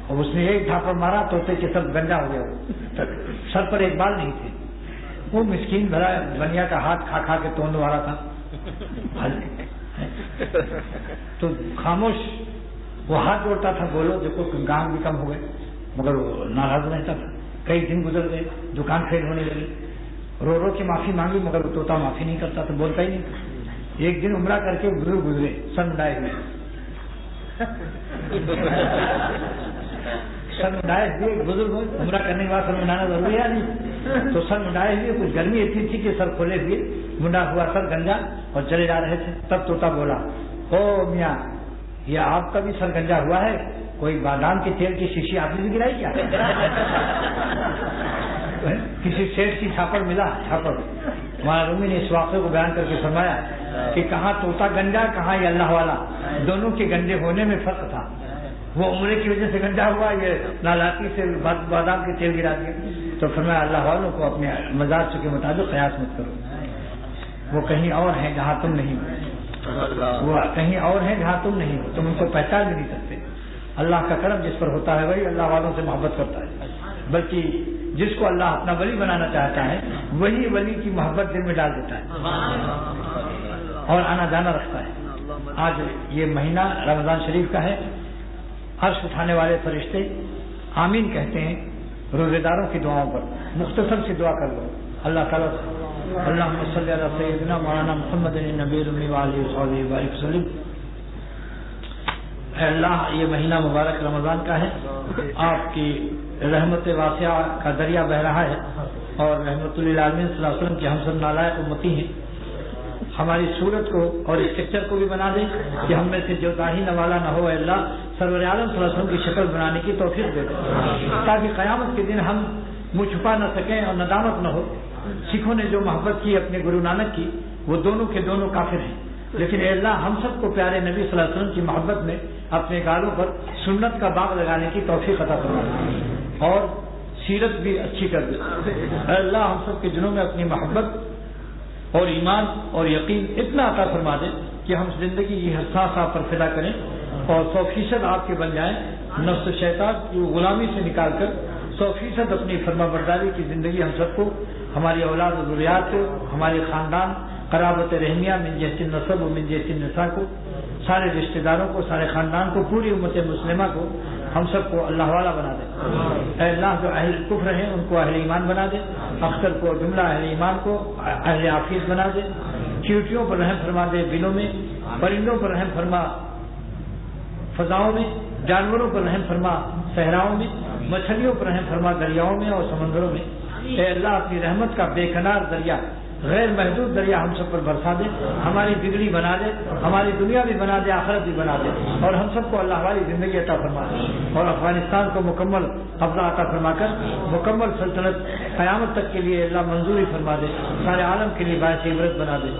اور اس نے ایک ڈھاپڑ مارا، طوطے کے سب گنجا ہو گیا، سر پر ایک بال نہیں تھے۔ وہ مسکین بھلا بنیا کا ہاتھ کھا کھا کے توڑنے والا تھا، تو خاموش وہ ہاتھ جوڑتا تھا، بولو دیکھو گام بھی کم ہو گئے، مگر وہ ناراض رہتا تھا۔ کئی دن گزر گئے، دکان فیل ہونے لگی، رو رو کے معافی مانگی مگر وہ طوطا معافی نہیں کرتا تھا، بولتا ہی نہیں تھا۔ ایک دن عمرہ کر کے بزرگ گزرے، سر مڈائے ہوئے، سر مڈائے ہوئے بزرگ ہوئے، عمرہ کرنے کے بعد سر مڈانا ضروری ہے نہیں، تو سر مڈائے ہوئے، کچھ گرمی اتنی تھی کہ سر کھولے ہوئے، منڈا ہوا سر گنجا اور چلے جا رہے تھے۔ تب طوطا بولا، او میاں یہ آپ کا بھی سر گنجا ہوا ہے، کوئی بادام کے تیل کی شیشی آپ نے بھی گرائی کیا؟ کسی سیٹ کی چھاپڑ ملا، چھاپڑ۔ ہمارا رومی نے اس واقعے کو بیان کر کے فرمایا کہ کہاں طوطا گنجا، کہاں یہ اللہ والا، دونوں کے گنجے ہونے میں فرق تھا۔ وہ عمرے کی وجہ سے گنجا ہوا، یہ نالاکی سے بادام کے تیل گرا دیا۔ تو فرمایا اللہ والوں کو اپنے مزاج کے مطابق قیاس مت کرو، وہ کہیں اور ہیں جہاں تم نہیں ہو، وہ کہیں اور ہیں جہاں تم نہیں ہو، تم ان کو پہچان بھی نہیں سکتے۔ اللہ کا کرم جس پر ہوتا ہے وہی اللہ والوں سے محبت کرتا ہے، بلکہ جس کو اللہ اپنا ولی بنانا چاہتا ہے وہی ولی کی محبت دل میں ڈال دیتا ہے اور آنا جانا رکھتا ہے۔ آج یہ مہینہ رمضان شریف کا ہے، عرش اٹھانے والے فرشتے آمین کہتے ہیں روزے داروں کی دعاؤں پر۔ مختصر سی دعا کر لو اللہ تعالیٰ سے، اللہم صلی علی سیدنا مولانا محمد النبی الامی وآلہ وصحبہ وبارک وسلم۔ اے اللہ یہ مہینہ مبارک رمضان کا ہے، آپ کی رحمت واسعہ کا دریا بہ رہا ہے، اور رحمت للعالمین صلی اللہ علیہ وسلم کے ہم سب نالائق امتی ہیں۔ ہماری صورت کو اور اسٹرکچر کو بھی بنا دیں کہ ہم میں سے جو داہی نوالا نہ ہو، اے اللہ سرور عالم صلی اللہ علیہ وسلم کی شکل بنانے کی توفیق دے دیں، تاکہ قیامت کے دن ہم منہ چھپا نہ سکیں اور ندامت نہ ہو۔ سکھوں نے جو محبت کی اپنے گرو نانک کی، وہ دونوں کے دونوں کافر ہیں، لیکن اے اللہ ہم سب کو پیارے نبی صلی اللہ علیہ وسلم کی محبت میں اپنے گالوں پر سنت کا باغ لگانے کی توفیق عطا فرما اور سیرت بھی اچھی کر دے۔ اے اللہ ہم سب کے دلوں میں اپنی محبت اور ایمان اور یقین اتنا عطا فرما دے کہ ہم زندگی کی ہر سانس آپ پر فدا کریں اور 100% آپ کے بن جائیں، نفس شیطان کی غلامی سے نکال کر 100% اپنی فرما برداری کی زندگی ہم سب کو، ہماری اولاد و ذریات کو، ہمارے خاندان، قرابت رحمیہ من جہت النسب و من جہت النساء کو، سارے رشتہ داروں کو، سارے خاندان کو، پوری امت مسلمہ کو، ہم سب کو اللہ والا بنا دے۔ اے اللہ جو اہل کفر ہیں ان کو اہل ایمان بنا دے، اختر کو جملہ اہل ایمان کو اہل عافیت بنا دے، چیوٹیوں پر رحم فرما دے بلوں میں، پرندوں پر رحم فرما فضاؤں میں، جانوروں پر رحم فرما صحراؤں میں، مچھلیوں پر رحم فرما دریاؤں میں اور سمندروں میں۔ اے اللہ اپنی رحمت کا بے کنار دریا، غیر محدود دریا ہم سب پر برسا دے، ہماری بگڑی بنا دے، ہماری دنیا بھی بنا دے، آخرت بھی بنا دے، اور ہم سب کو اللہ والی زندگی عطا فرما دے، اور افغانستان کو مکمل قبضہ عطا فرما کر مکمل سلطنت قیامت تک کے لیے اللہ منظوری فرما دے، سارے عالم کے لیے باعث عبرت بنا دے۔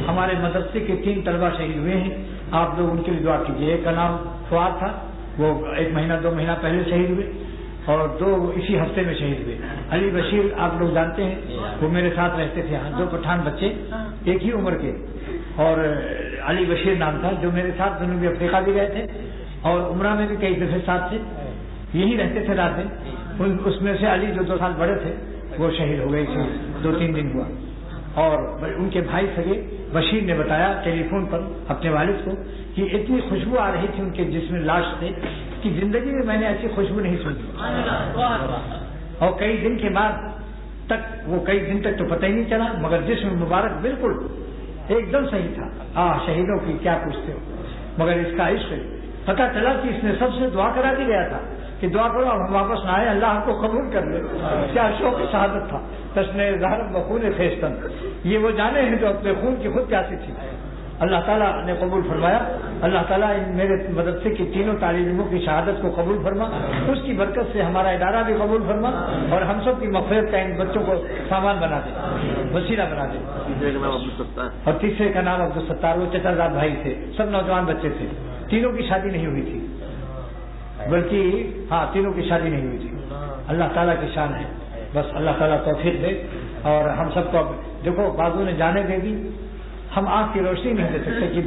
ہمارے مدرسے کے 3 طلبہ شہید ہوئے ہیں، آپ لوگ ان کے لیے دعا کیجیے۔ ایک کا نام فواد تھا، وہ 1 مہینہ 2 مہینہ پہلے شہید ہوئے، اور 2 اسی ہفتے میں شہید ہوئے۔ علی بشیر آپ لوگ جانتے ہیں، وہ میرے ساتھ رہتے تھے، 2 پٹھان بچے ایک ہی عمر کے، اور علی بشیر نام تھا، جو میرے ساتھ جنوبی افریقہ بھی گئے تھے اور عمرہ میں بھی کئی دفعے ساتھ تھے، یہی رہتے تھے رات دن۔ اس میں سے علی جو 2 سال بڑے تھے وہ شہید ہو گئے، 2-3 دن ہوا۔ اور ان کے بھائی سگے بشیر نے بتایا ٹیلی فون پر اپنے والد کو کہ اتنی خوشبو آ رہی تھی ان کے جسم لاش سے کہ زندگی میں نے ایسی خوشبو نہیں سنی، اور کئی دن کے بعد تک، وہ کئی دن تک تو پتہ ہی نہیں چلا، مگر جسم مبارک بالکل ایک دم صحیح تھا۔ شہیدوں کی کیا پوچھتے ہو، مگر اس کا عشق پتہ چلا کہ اس نے سب سے دعا کرا کے گیا تھا کہ دعا کرو اب ہم واپس نہ آئے، اللہ ہم کو قبول کر لے۔ کیا شوق شہادت تھا، تشنے ظاہر بخون خیشتن، یہ وہ جانے ہیں جو اپنے خون کی خود پیاسی تھی۔ اللہ تعالیٰ نے قبول فرمایا۔ اللہ تعالیٰ ان میرے مدرسے کی 3 طالب علموں کی شہادت کو قبول فرما، اس کی برکت سے ہمارا ادارہ بھی قبول فرما، اور ہم سب کی مغفرت کا ان بچوں کو سامان بنا دے۔ وسیلہ بنا دیں. تیسرے کا نام عبدالستار. اور تیسرے کا نام عبدالستار. وہ چچا زاد بھائی تھے, سب نوجوان بچے تھے, تینوں کی شادی نہیں ہوئی تھی, بلکہ ہاں تینوں کی شادی نہیں ہوئی تھی. اللہ تعالیٰ کی شان ہے. بس اللہ تعالیٰ توفیق دے. اور ہم سب کو دیکھو بازو نے جانے دے دی, ہم آنکھ کی روشنی نہیں دے سکتے کہ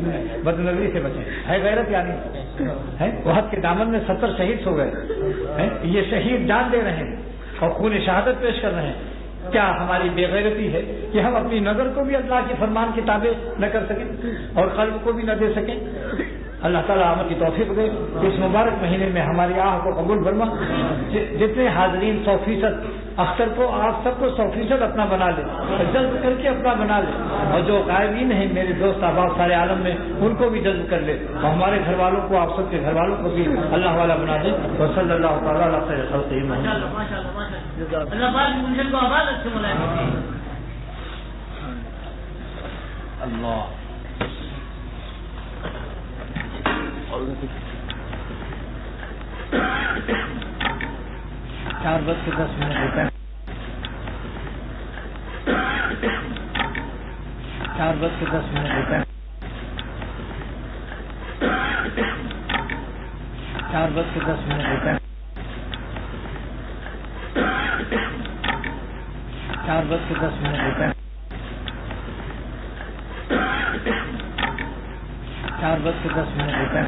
بدنظری سے بچیں. ہے غیرت یعنی ہے. وحد کے دامن میں 70 شہید ہو گئے. یہ شہید جان دے رہے ہیں اور خون شہادت پیش کر رہے ہیں. کیا ہماری بے غیرتی ہے کہ ہم اپنی نظر کو بھی اللہ کے فرمان کی تابع نہ کر سکیں اور قلب کو بھی نہ دے سکیں؟ اللہ تعالیٰ عمل کی توفیق دے. اس مبارک مہینے میں ہماری آہ کو قبول فرما. جتنے حاضرین 100% اختر کو آپ سب کو 100% اپنا بنا لے, جذب کر کے اپنا بنا لے. اور جو غائبین ہیں میرے دوست احباب سارے عالم میں, ان کو بھی جذب کر لے. اور ہمارے گھر والوں کو, آپ سب کے گھر والوں کو بھی اللہ والا بنا دے. اور صلی اللہ تعالیٰ علیہ وسلم. اللہ 4:10 ہوتا ہے. 4:10 ہوتا ہے. 4:10 ہوتا ہے. 4:10 ہوتا ہے. 4:10 ہوتا ہے.